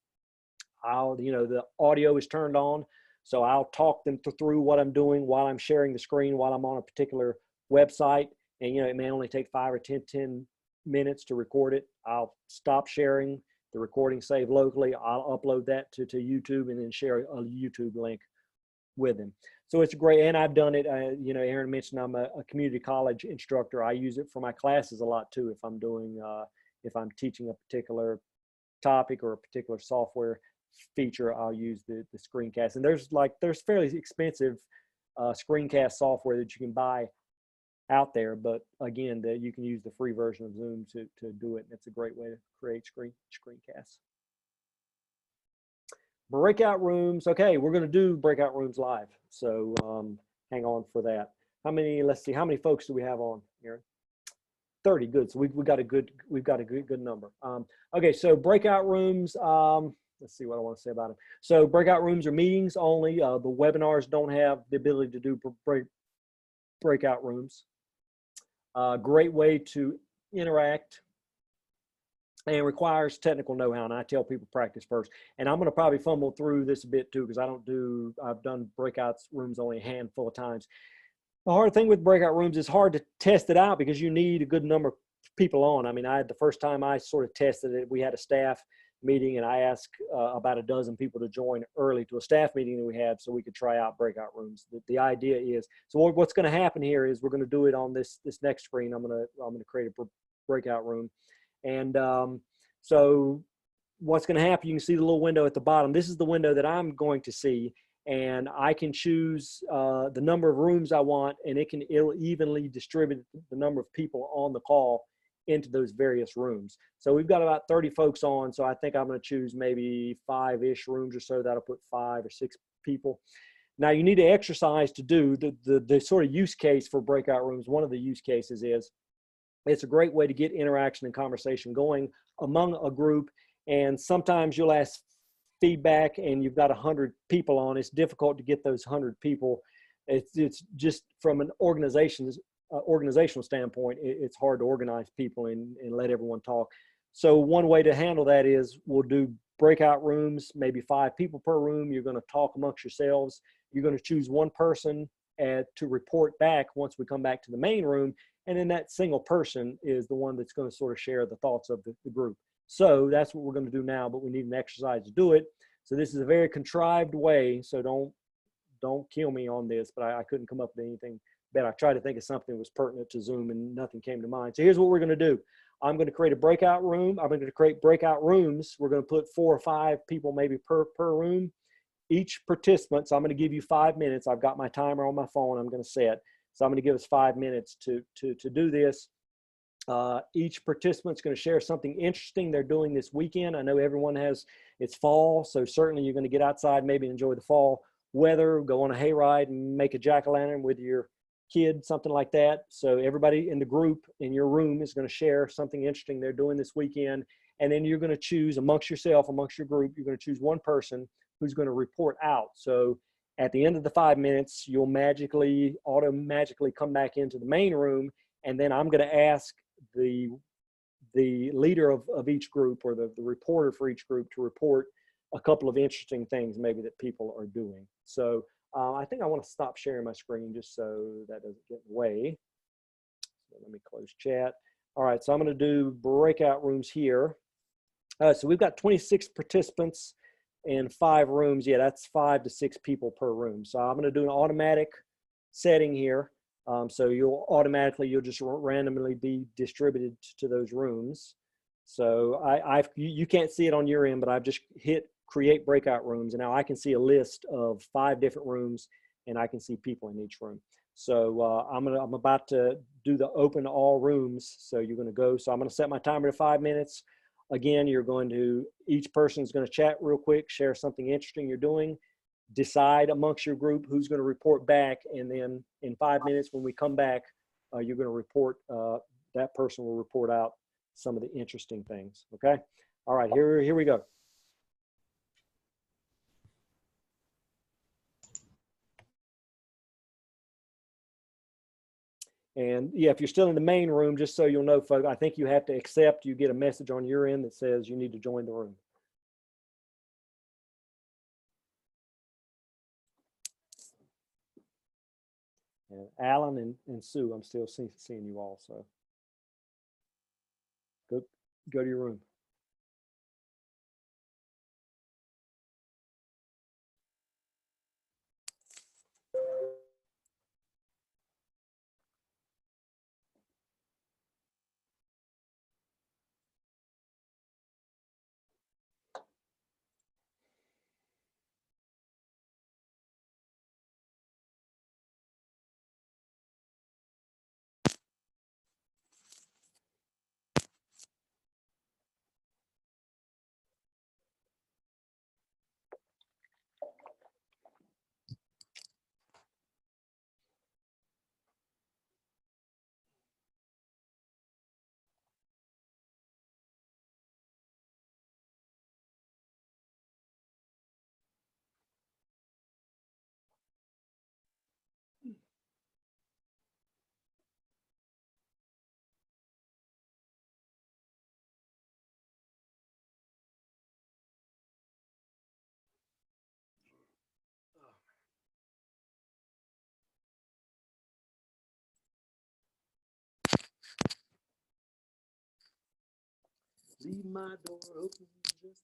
The audio is turned on, so I'll talk them through what I'm doing while I'm sharing the screen, while I'm on a particular website. and it may only take 5 or 10 minutes to record it. I'll stop sharing the recording, save locally. I'll upload that to YouTube and then share a YouTube link with them. So it's great. And I've done it. Aaron mentioned I'm a community college instructor. I use it for my classes a lot too. If I'm doing, if I'm teaching a particular topic or a particular software feature, I'll use the screencast. And there's fairly expensive screencast software that you can buy out there, but again, you can use the free version of Zoom to do it. And it's a great way to create screencasts. Breakout rooms. Okay, we're going to do breakout rooms live. So hang on for that. Let's see, how many folks do we have on here? 30. Good. So we've got a good number. Okay, so breakout rooms. Let's see what I want to say about them. So breakout rooms are meetings only. The webinars don't have the ability to do breakout rooms. Great way to interact, and requires technical know-how. And I tell people practice first. And I'm going to probably fumble through this a bit too, because I've done breakouts rooms only a handful of times. The hard thing with breakout rooms is hard to test it out because you need a good number of people on. I mean, the first time I sort of tested it, we had a staff meeting, and I asked about a dozen people to join early to a staff meeting that we had so we could try out breakout rooms. The idea is, so what's going to happen here is we're going to do it on this next screen. I'm going to create a breakout room, and so what's going to happen, you can see the little window at the bottom. This is the window that I'm going to see, and I can choose the number of rooms I want, and it'll evenly distribute the number of people on the call into those various rooms. So we've got about 30 folks on, so I think I'm going to choose maybe 5-ish rooms or so. That'll put 5 or 6 people. Now you need to exercise to do the sort of use case for breakout rooms. One of the use cases is it's a great way to get interaction and conversation going among a group. And sometimes you'll ask feedback and you've got 100 people on. It's difficult to get those 100 people. It's just from an organizational standpoint, it's hard to organize people and let everyone talk. So one way to handle that is we'll do breakout rooms, maybe 5 people per room. You're going to talk amongst yourselves. You're going to choose one person to report back once we come back to the main room. And then that single person is the one that's going to sort of share the thoughts of the group. So that's what we're going to do now, but we need an exercise to do it. So this is a very contrived way. So don't kill me on this, but I couldn't come up with anything better. I tried to think of something that was pertinent to Zoom and nothing came to mind. So here's what we're going to do. I'm going to create a breakout room. I'm going to create breakout rooms. We're going to put 4 or 5 people maybe per room. Each participant, so I'm going to give you 5 minutes. I've got my timer on my phone. I'm going to set. So I'm going to give us 5 minutes to do this. Each participant's going to share something interesting they're doing this weekend. I know everyone it's fall, so certainly you're going to get outside, maybe enjoy the fall weather, go on a hayride and make a jack-o'-lantern with your kid, something like that. So everybody in the group in your room is going to share something interesting they're doing this weekend. And then you're going to choose amongst yourself, amongst your group, you're going to choose one person who's going to report out. So at the end of the 5 minutes, you'll automatically come back into the main room. And then I'm going to ask the leader of each group, or the reporter for each group, to report a couple of interesting things maybe that people are doing. So I think I want to stop sharing my screen just so that doesn't get in the way. So let me close chat. All right, so I'm going to do breakout rooms here. So we've got 26 participants in 5 rooms. Yeah, that's 5 to 6 people per room. So I'm going to do an automatic setting here. So you'll just randomly be distributed to those rooms. So you can't see it on your end, but I've just hit create breakout rooms, and now I can see a list of 5 different rooms, and I can see people in each room. So I'm about to do the open all rooms. So you're going to go. So I'm going to set my timer to 5 minutes. Again, each person is going to chat real quick, share something interesting you're doing, decide amongst your group who's going to report back, and then in 5 minutes when we come back, you're going to report, that person will report out some of the interesting things. Okay. All right, here we go. And yeah, if you're still in the main room, just so you'll know, folks, I think you have to accept, you get a message on your end that says you need to join the room. And Alan and Sue, I'm still seeing you all. So go to your room. Leave my door open just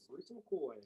Where's McCoy?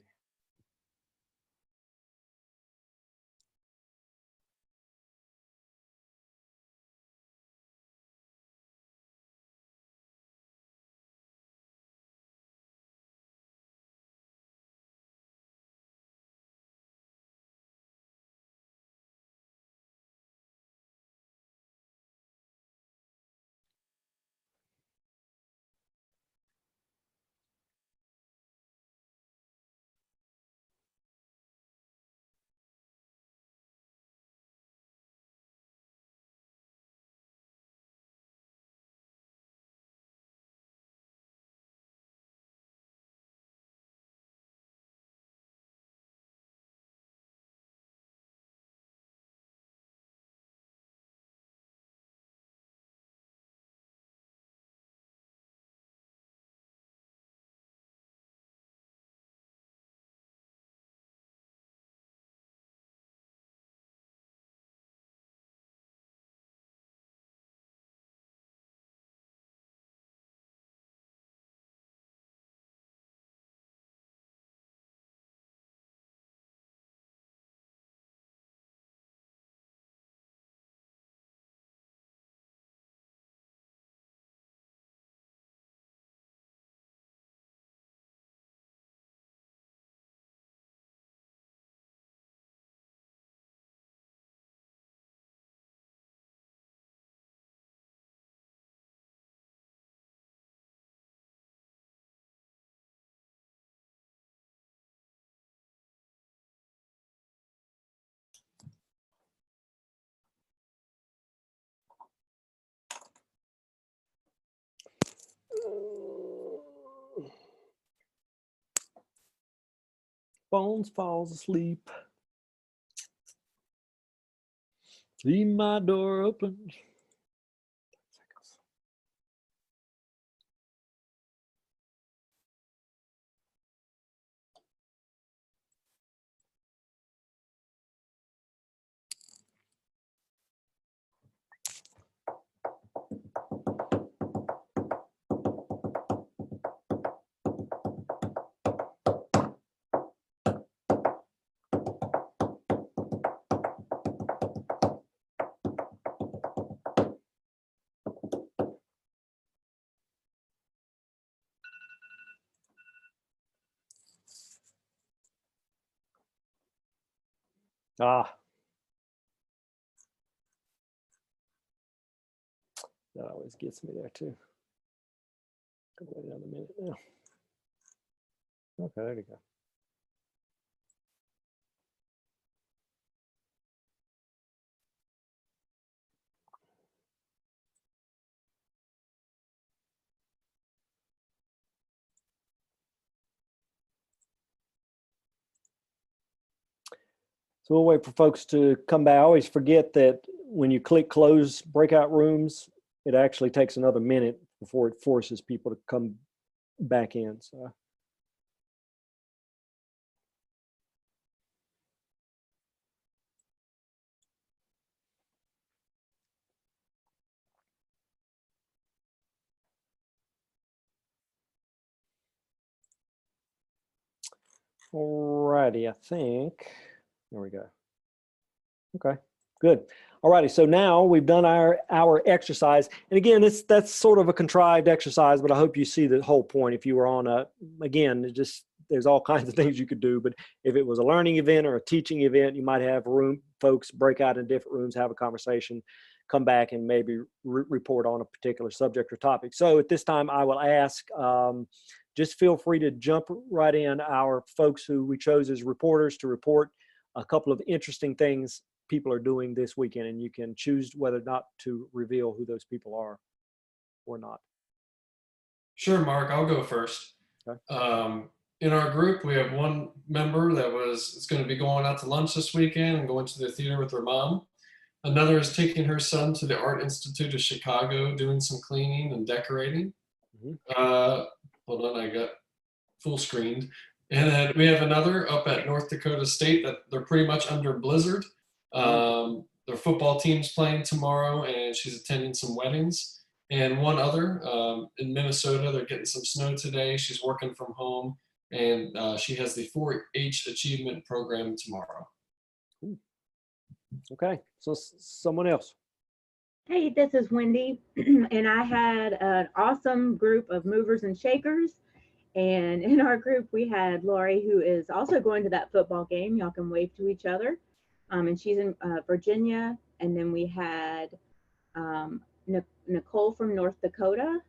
Bones falls asleep. Leave my door open. Ah, that always gets me there too. Wait another minute now. Okay, there you go. So we'll wait for folks to come back. I always forget that when you click close breakout rooms, it actually takes another minute before it forces people to come back in. So Alrighty, I think, there we go. Okay, good. Alrighty, so now we've done our exercise. And again, that's sort of a contrived exercise, but I hope you see the whole point. If you were on again, there's all kinds of things you could do, but if it was a learning event or a teaching event, you might have folks break out in different rooms, have a conversation, come back and maybe report on a particular subject or topic. So at this time, I will ask, just feel free to jump right in. Our folks who we chose as reporters to report a couple of interesting things people are doing this weekend, and you can choose whether or not to reveal who those people are or not. Sure, Mark, I'll go first. Okay. In our group, we have one member that is going to be going out to lunch this weekend and going to the theater with her mom. Another is taking her son to the Art Institute of Chicago, doing some cleaning and decorating. Hold on, I got full screened. And then we have another up at North Dakota State that they're pretty much under blizzard. Their football team's playing tomorrow, and she's attending some weddings. And one other in Minnesota, they're getting some snow today. She's working from home, and she has the 4-H achievement program tomorrow. Okay, so someone else. Hey, this is Wendy, and I had an awesome group of movers and shakers. And in our group, we had Lori, who is also going to that football game. Y'all can wave to each other. And she's in Virginia. And then we had Nicole from North Dakota,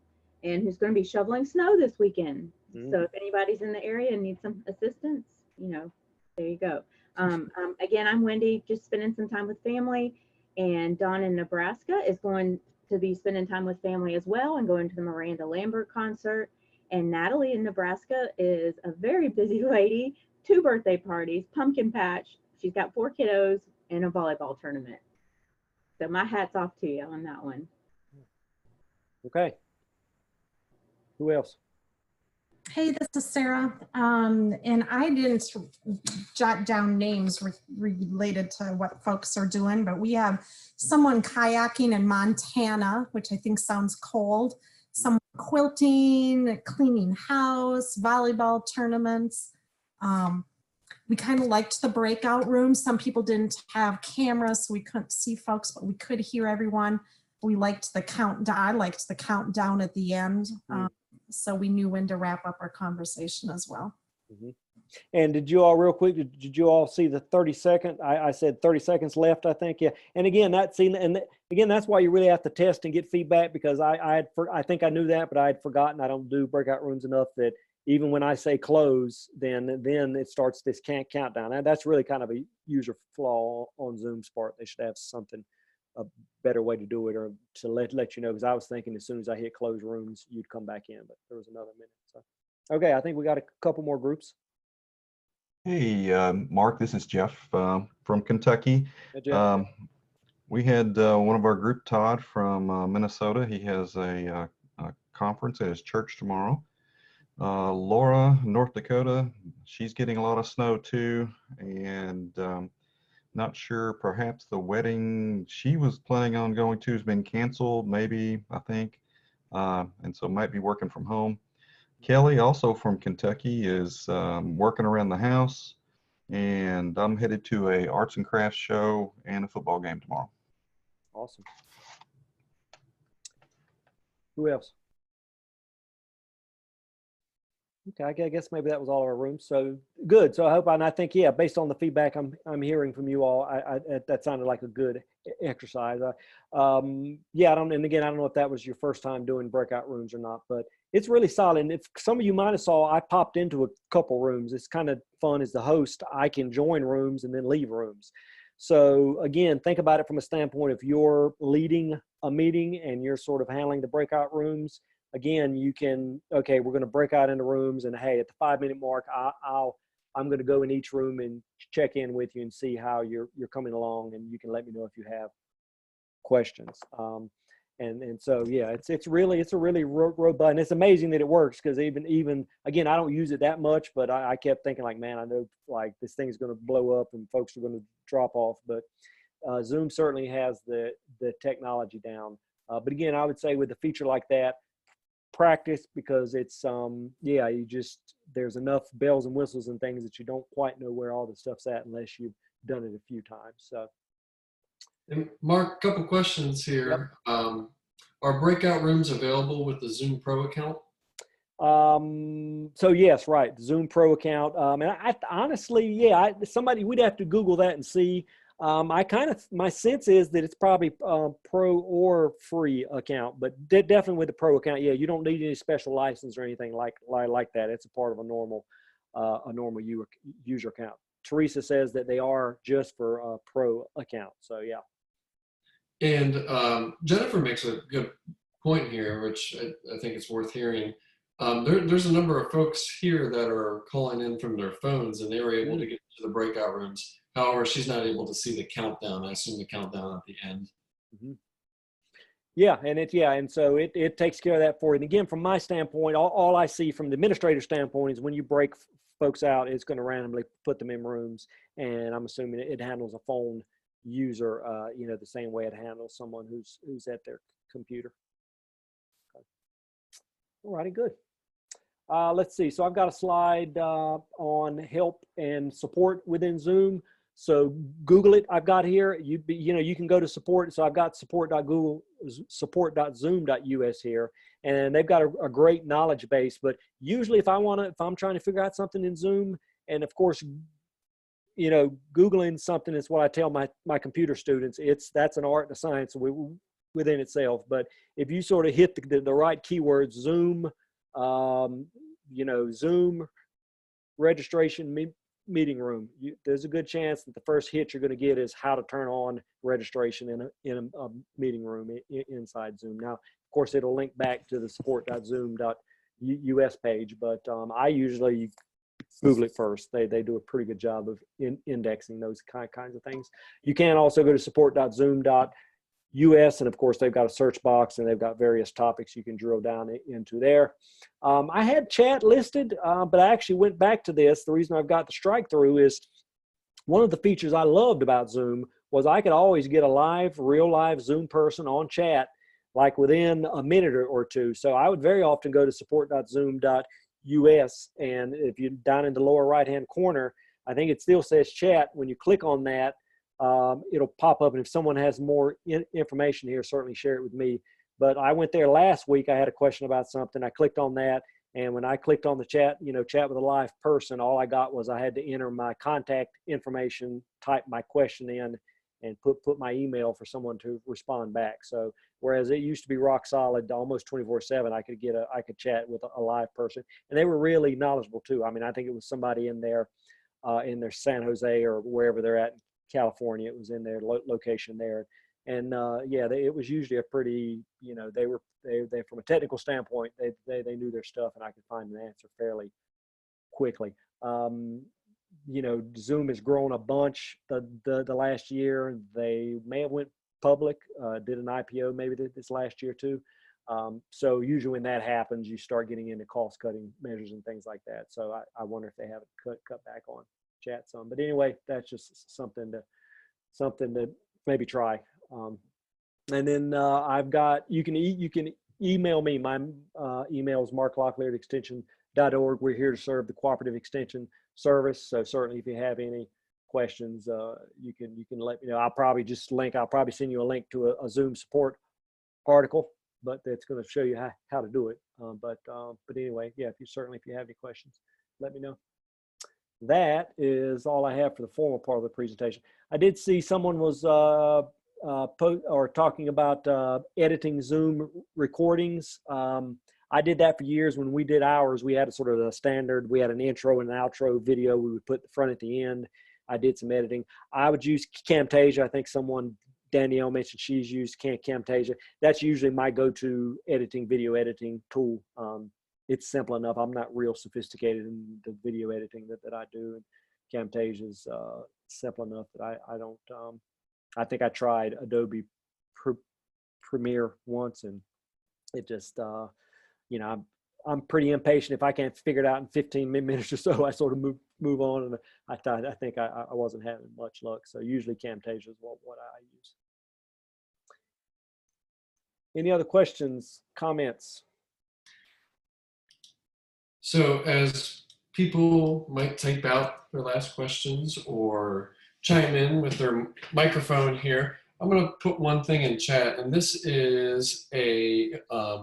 and who's going to be shoveling snow this weekend. So if anybody's in the area and needs some assistance, there you go. Again, I'm Wendy, just spending some time with family. And Dawn in Nebraska is going to be spending time with family as well and going to the Miranda Lambert concert. And Natalie in Nebraska is a very busy lady, 2 birthday parties, pumpkin patch. She's got 4 kiddos and a volleyball tournament. So my hat's off to you on that one. Okay. Who else? Hey, this is Sarah. And I didn't jot down names related to what folks are doing, but we have someone kayaking in Montana, which I think sounds cold. Some quilting, cleaning house, volleyball tournaments. We kind of liked the breakout room. Some people didn't have cameras, so we couldn't see folks, but we could hear everyone. We liked the countdown. I liked the countdown at the end. So we knew when to wrap up our conversation as well. And did you all, real quick, did you all see the 30-second? I said 30 seconds left, I think. Yeah. And again, that's why you really have to test and get feedback, because I think I knew that, but I had forgotten. I don't do breakout rooms enough that even when I say close, then it starts this countdown. And that's really kind of a user flaw on Zoom's part. They should have a better way to do it, or to let you know, because I was thinking as soon as I hit close rooms, you'd come back in, but there was another minute. So, okay, I think we got a couple more groups. Hey, Mark, this is Jeff from Kentucky. Hey, Jeff. We had one of our group, Todd from Minnesota. He has a conference at his church tomorrow. Laura, North Dakota, she's getting a lot of snow too. And not sure, perhaps the wedding she was planning on going to has been canceled, maybe, I think. And so might be working from home. Kelly, also from Kentucky, is working around the house, and I'm headed to a arts and crafts show and a football game tomorrow. Awesome. Who else? Okay, I guess maybe that was all our rooms. So good. So I hope, and I think, yeah, based on the feedback I'm hearing from you all, that sounded like a good exercise. Yeah, I don't know if that was your first time doing breakout rooms or not, but it's really solid. And if some of you might have saw, I popped into a couple rooms. It's kind of fun as the host. I can join rooms and then leave rooms. So again, think about it from a standpoint, if you're leading a meeting and you're sort of handling the breakout rooms, again, you can, okay, we're going to break out into rooms, and hey, at the 5-minute mark, I'm going to go in each room and check in with you and see how you're coming along, and you can let me know if you have questions. And so, yeah, it's a really robust, and it's amazing that it works, because even again, I don't use it that much, but I kept thinking, like, man, I know, like, this thing's going to blow up and folks are going to drop off, but Zoom certainly has the technology down. But again, I would say with a feature like that, practice because it's yeah, there's enough bells and whistles and things that you don't quite know where all the stuff's at unless you've done it a few times. So. And Mark, a couple questions here. Yep. Are breakout rooms available with the Zoom Pro account? So yes, right. The Zoom Pro account. And I honestly, yeah, we'd have to Google that and see. My sense is that it's probably pro or free account, but definitely with the pro account, yeah, you don't need any special license or anything like that. It's a part of a normal user account. Teresa says that they are just for a pro account. So yeah. And Jennifer makes a good point here, which I think it's worth hearing. There's a number of folks here that are calling in from their phones, and they were able to get to the breakout rooms. However, she's not able to see the countdown. I assume the countdown at the end. Mm-hmm. Yeah, and so it takes care of that for you. And again, from my standpoint, all I see from the administrator standpoint is when you break folks out, it's going to randomly put them in rooms, and I'm assuming it handles a phone user, the same way it handles someone who's at their computer. Okay. All righty, good. Let's see. So I've got a slide on help and support within Zoom. So Google it. I've got here. You can go to support. So I've got support.zoom.us here, and they've got a great knowledge base. But usually, if I'm trying to figure out something in Zoom, and of course, Googling something is what I tell my computer students. That's an art and a science within itself. But if you sort of hit the right keywords, Zoom, Zoom registration meeting room, there's a good chance that the first hit you're going to get is how to turn on registration in a meeting room inside Zoom. Now, of course, it'll link back to the support.zoom.us page, but I usually Google it first. They do a pretty good job of indexing those kinds of things. You can also go to support.zoom.us, and of course they've got a search box and they've got various topics you can drill down into there. I had chat listed, but I actually went back to this. The reason I've got the strike through is one of the features I loved about Zoom was I could always get a real live Zoom person on chat like within a minute or two. So I would very often go to support.zoom.us, and if you down in the lower right hand corner, I think it still says chat. When you click on that, it'll pop up, and if someone has more information here, certainly share it with me. But I went there last week. I had a question about something. I clicked on that, and when I clicked on the chat, chat with a live person, all I got was I had to enter my contact information, type my question in, and put my email for someone to respond back. So whereas it used to be rock solid, almost 24/7, I could chat with a live person, and they were really knowledgeable too. I mean, I think it was somebody in their San Jose or wherever they're at in California. It was in their location there, and it was usually a pretty, they from a technical standpoint, they knew their stuff, and I could find an answer fairly quickly. Zoom has grown a bunch the last year. They may have went public, did an IPO maybe this last year too. So usually when that happens, you start getting into cost cutting measures and things like that. So I wonder if they haven't cut back on chat some. But anyway, that's just something to maybe try. And then I've got, you can email me. My email is mark.locklear@extension.org. We're here to serve the cooperative extension service. So certainly if you have any questions, you can let me know. I'll probably send you a link to a Zoom support article, but that's going to show you how to do it. But anyway, yeah, if you have any questions, let me know. That is all I have for the formal part of the presentation. I did see someone was talking about editing Zoom recordings. I did that for years. When we did ours, we had a sort of a standard. We had an intro and an outro video. We would put the front at the end. I did some editing. I would use Camtasia. I think Danielle mentioned she's used Camtasia. That's usually my go-to video editing tool. It's simple enough. I'm not real sophisticated in the video editing that I do. And Camtasia is simple enough that I don't. I think I tried Adobe Premiere once, and it just, I'm pretty impatient. If I can't figure it out in 15 minutes or so, I sort of move on. And I think I wasn't having much luck. So usually Camtasia is what I use. Any other questions, comments? So as people might type out their last questions or chime in with their microphone here, I'm going to put one thing in chat, and this is a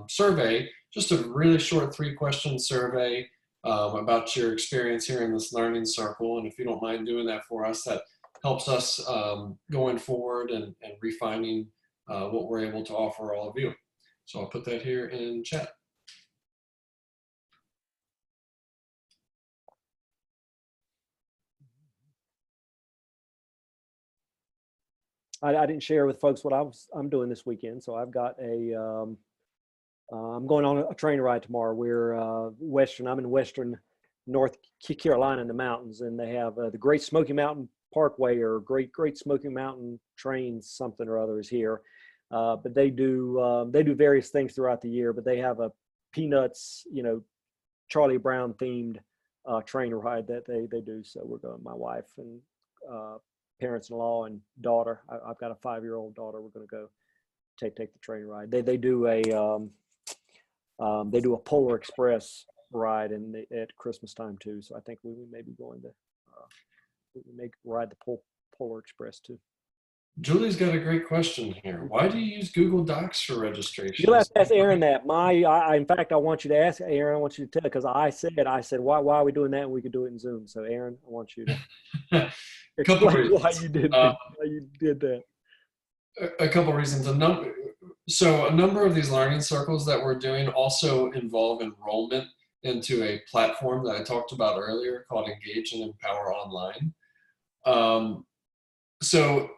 survey, just a really short 3-question survey about your experience here in this learning circle. And if you don't mind doing that for us, that helps us going forward and refining what we're able to offer all of you. So I'll put that here in chat. I didn't share with folks what I'm doing this weekend. So I've got I'm going on a train ride tomorrow. I'm in Western North Carolina in the mountains, and they have the Great Smoky Mountain Parkway, or Great Smoky Mountain Trains, something or other is here. But they do various things throughout the year, but they have a Peanuts, Charlie Brown themed train ride that they do. So we're going, my wife and parents-in-law and daughter. I've got a 5-year-old daughter. We're going to go take the train ride. They do a Polar Express ride at Christmas time too. So I think we may be going to ride the Polar Express too. Julie's got a great question here. Why do you use Google Docs for registration? You'll have to ask Aaron that. In fact, I want you to ask Aaron. I want you to tell, because I said, why are we doing that? And we could do it in Zoom. So Aaron, I want you to explain why you did that. A couple of reasons. So a number of these learning circles that we're doing also involve enrollment into a platform that I talked about earlier called Engage and Empower Online. So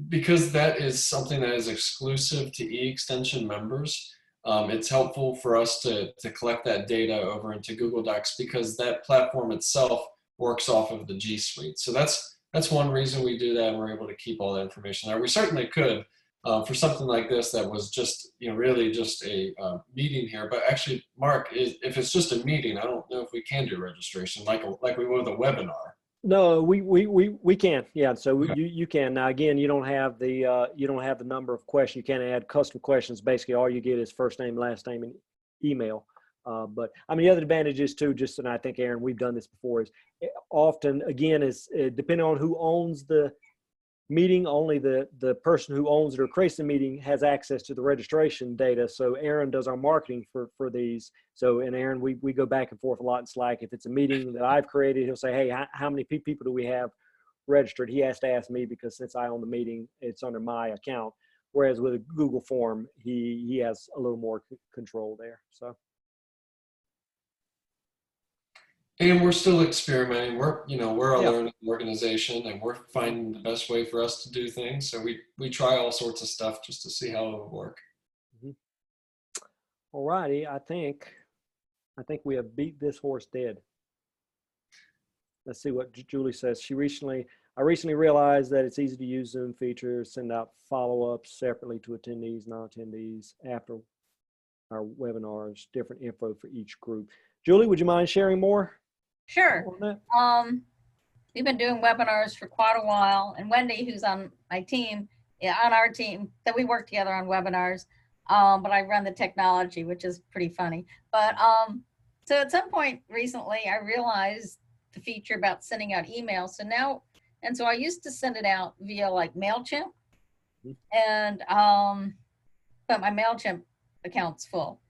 because that is something that is exclusive to eXtension members, it's helpful for us to collect that data over into Google Docs, because that platform itself works off of the G Suite. So that's one reason we do that, and we're able to keep all that information there. We certainly could for something like this that was just really just a meeting here. But actually, Mark, if it's just a meeting, I don't know if we can do registration like we would with a webinar. No, we can. Yeah. So you can. Now again, you don't have the number of questions. You can't add custom questions. Basically, all you get is first name, last name, and email. But I mean, the other advantage is too, and I think, Aaron, we've done this before, is often, again, is depending on who owns the meeting, only the person who owns it or creates the meeting has access to the registration data. So Aaron does our marketing for these. So, and Aaron, we go back and forth a lot in Slack. If it's a meeting that I've created, he'll say, hey, how many people do we have registered? He has to ask me, because since I own the meeting, it's under my account. Whereas with a Google form, he has a little more control there. So. And we're still experimenting. We're a learning organization, and we're finding the best way for us to do things. So we try all sorts of stuff just to see how it will work. Mm-hmm. All righty. I think we have beat this horse dead. Let's see what Julie says. I recently realized that it's easy to use Zoom features, send out follow-ups separately to attendees, non-attendees after our webinars, different info for each group. Julie, would you mind sharing more? Sure. We've been doing webinars for quite a while, and Wendy, who's on my team, on our team, that we work together on webinars, but I run the technology, which is pretty funny. But so at some point recently, I realized the feature about sending out emails. So I used to send it out via like MailChimp, and but my MailChimp account's full.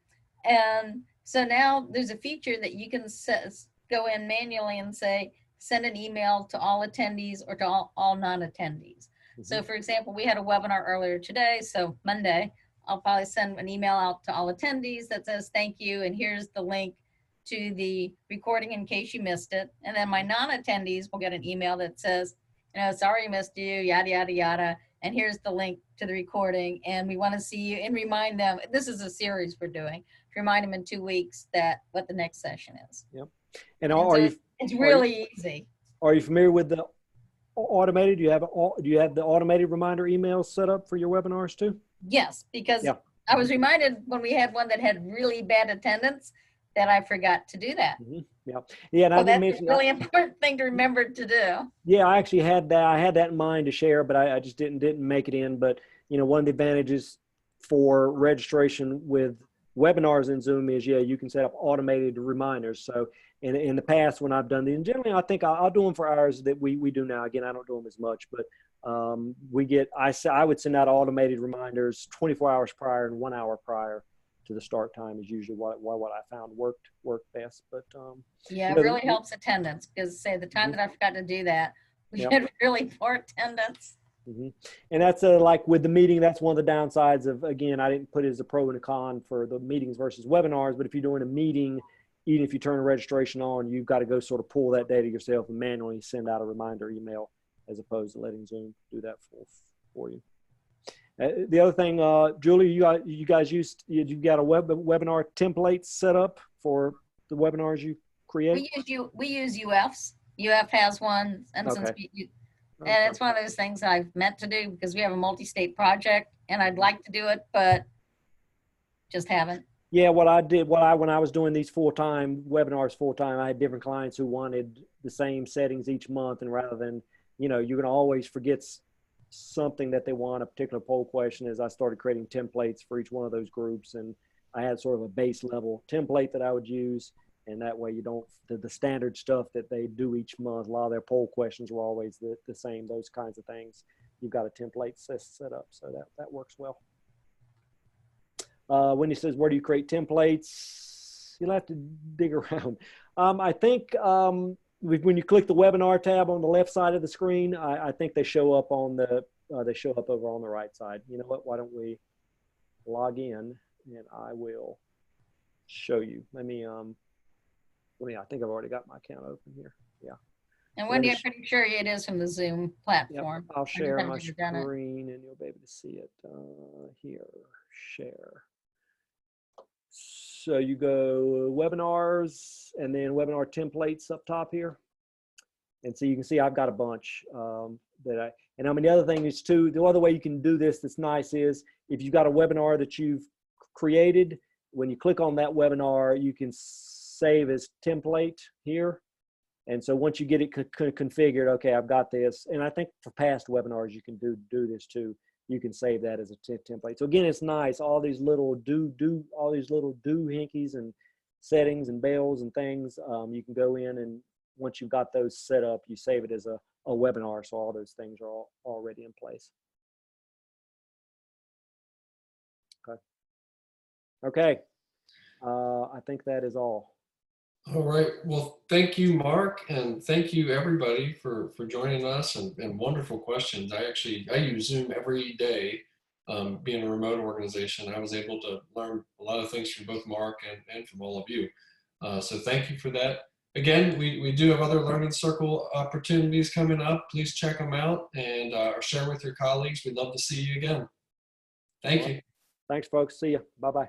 And so now there's a feature that you can go in manually and say, send an email to all attendees or to all non-attendees. Mm-hmm. So for example, we had a webinar earlier today. So Monday, I'll probably send an email out to all attendees that says, thank you. And here's the link to the recording in case you missed it. And then my non-attendees will get an email that says, sorry I missed you, yada, yada, yada. And here's the link to the recording. And we want to see you, and remind them, this is a series we're doing, to remind them in 2 weeks what the next session is. Yep. And it's really easy. Are you familiar with the automated? Do you have the automated reminder emails set up for your webinars too? Yes, because I was reminded when we had one that had really bad attendance that I forgot to do that. Mm-hmm. Yeah. And that's a really important thing to remember to do. Yeah, I actually had that. I had that in mind to share, but I just didn't make it in. But one of the advantages for registration with webinars in Zoom is, yeah, you can set up automated reminders. So in the past when I've done these, and generally I think I'll do them for hours that we do now. Again, I don't do them as much, but I would send out automated reminders 24 hours prior and 1 hour prior to the start time is usually what I found worked best. But yeah, it really helps attendance, because say the time that I forgot to do that, we had really poor attendance. And that's like with the meeting, that's one of the downsides of, again, I didn't put it as a pro and a con for the meetings versus webinars, but if you're doing a meeting, even if you turn a registration on, you've got to go sort of pull that data yourself and manually send out a reminder email as opposed to letting Zoom do that for you. The other thing, Julie, you got a webinar template set up for the webinars you create? We use UFs. UF has one, and Okay. and it's one of those things I've meant to do because we have a multi-state project, and I'd like to do it, but just haven't. Yeah, what I did, when I was doing these webinars full-time, I had different clients who wanted the same settings each month, and rather than, you're going to always forget something that they want, a particular poll question, is I started creating templates for each one of those groups, and I had sort of a base level template that I would use, and that way you don't, the standard stuff that they do each month, a lot of their poll questions were always the same, those kinds of things. You've got a template set up, so that works well. Wendy says, where do you create templates? You'll have to dig around. I think when you click the webinar tab on the left side of the screen, I think they show up on they show up over on the right side. You know what? Why don't we log in and I will show you. I think I've already got my account open here. Yeah. And Wendy, I'm pretty sure it is from the Zoom platform. Yep, I'll share my screen and you'll be able to see it here. Share. So you go webinars and then webinar templates up top here. And so you can see I've got a bunch the other thing is too, the other way you can do this that's nice is if you've got a webinar that you've created, when you click on that webinar, you can save as template here. And so once you get it configured, okay, I've got this. And I think for past webinars, you can do this too. You can save that as a template. So again, it's nice. All these little hinkies and settings and bells and things. You can go in and once you've got those set up, you save it as a webinar. So all those things are already in place. Okay. I think that is all. All right. Well, thank you, Mark, and thank you everybody for joining us and wonderful questions. I use Zoom every day. Being a remote organization, I was able to learn a lot of things from both Mark and from all of you. So thank you for that. Again, we do have other Learning Circle opportunities coming up. Please check them out and share with your colleagues. We'd love to see you again. Thank you. Thanks, folks. See you. Bye-bye.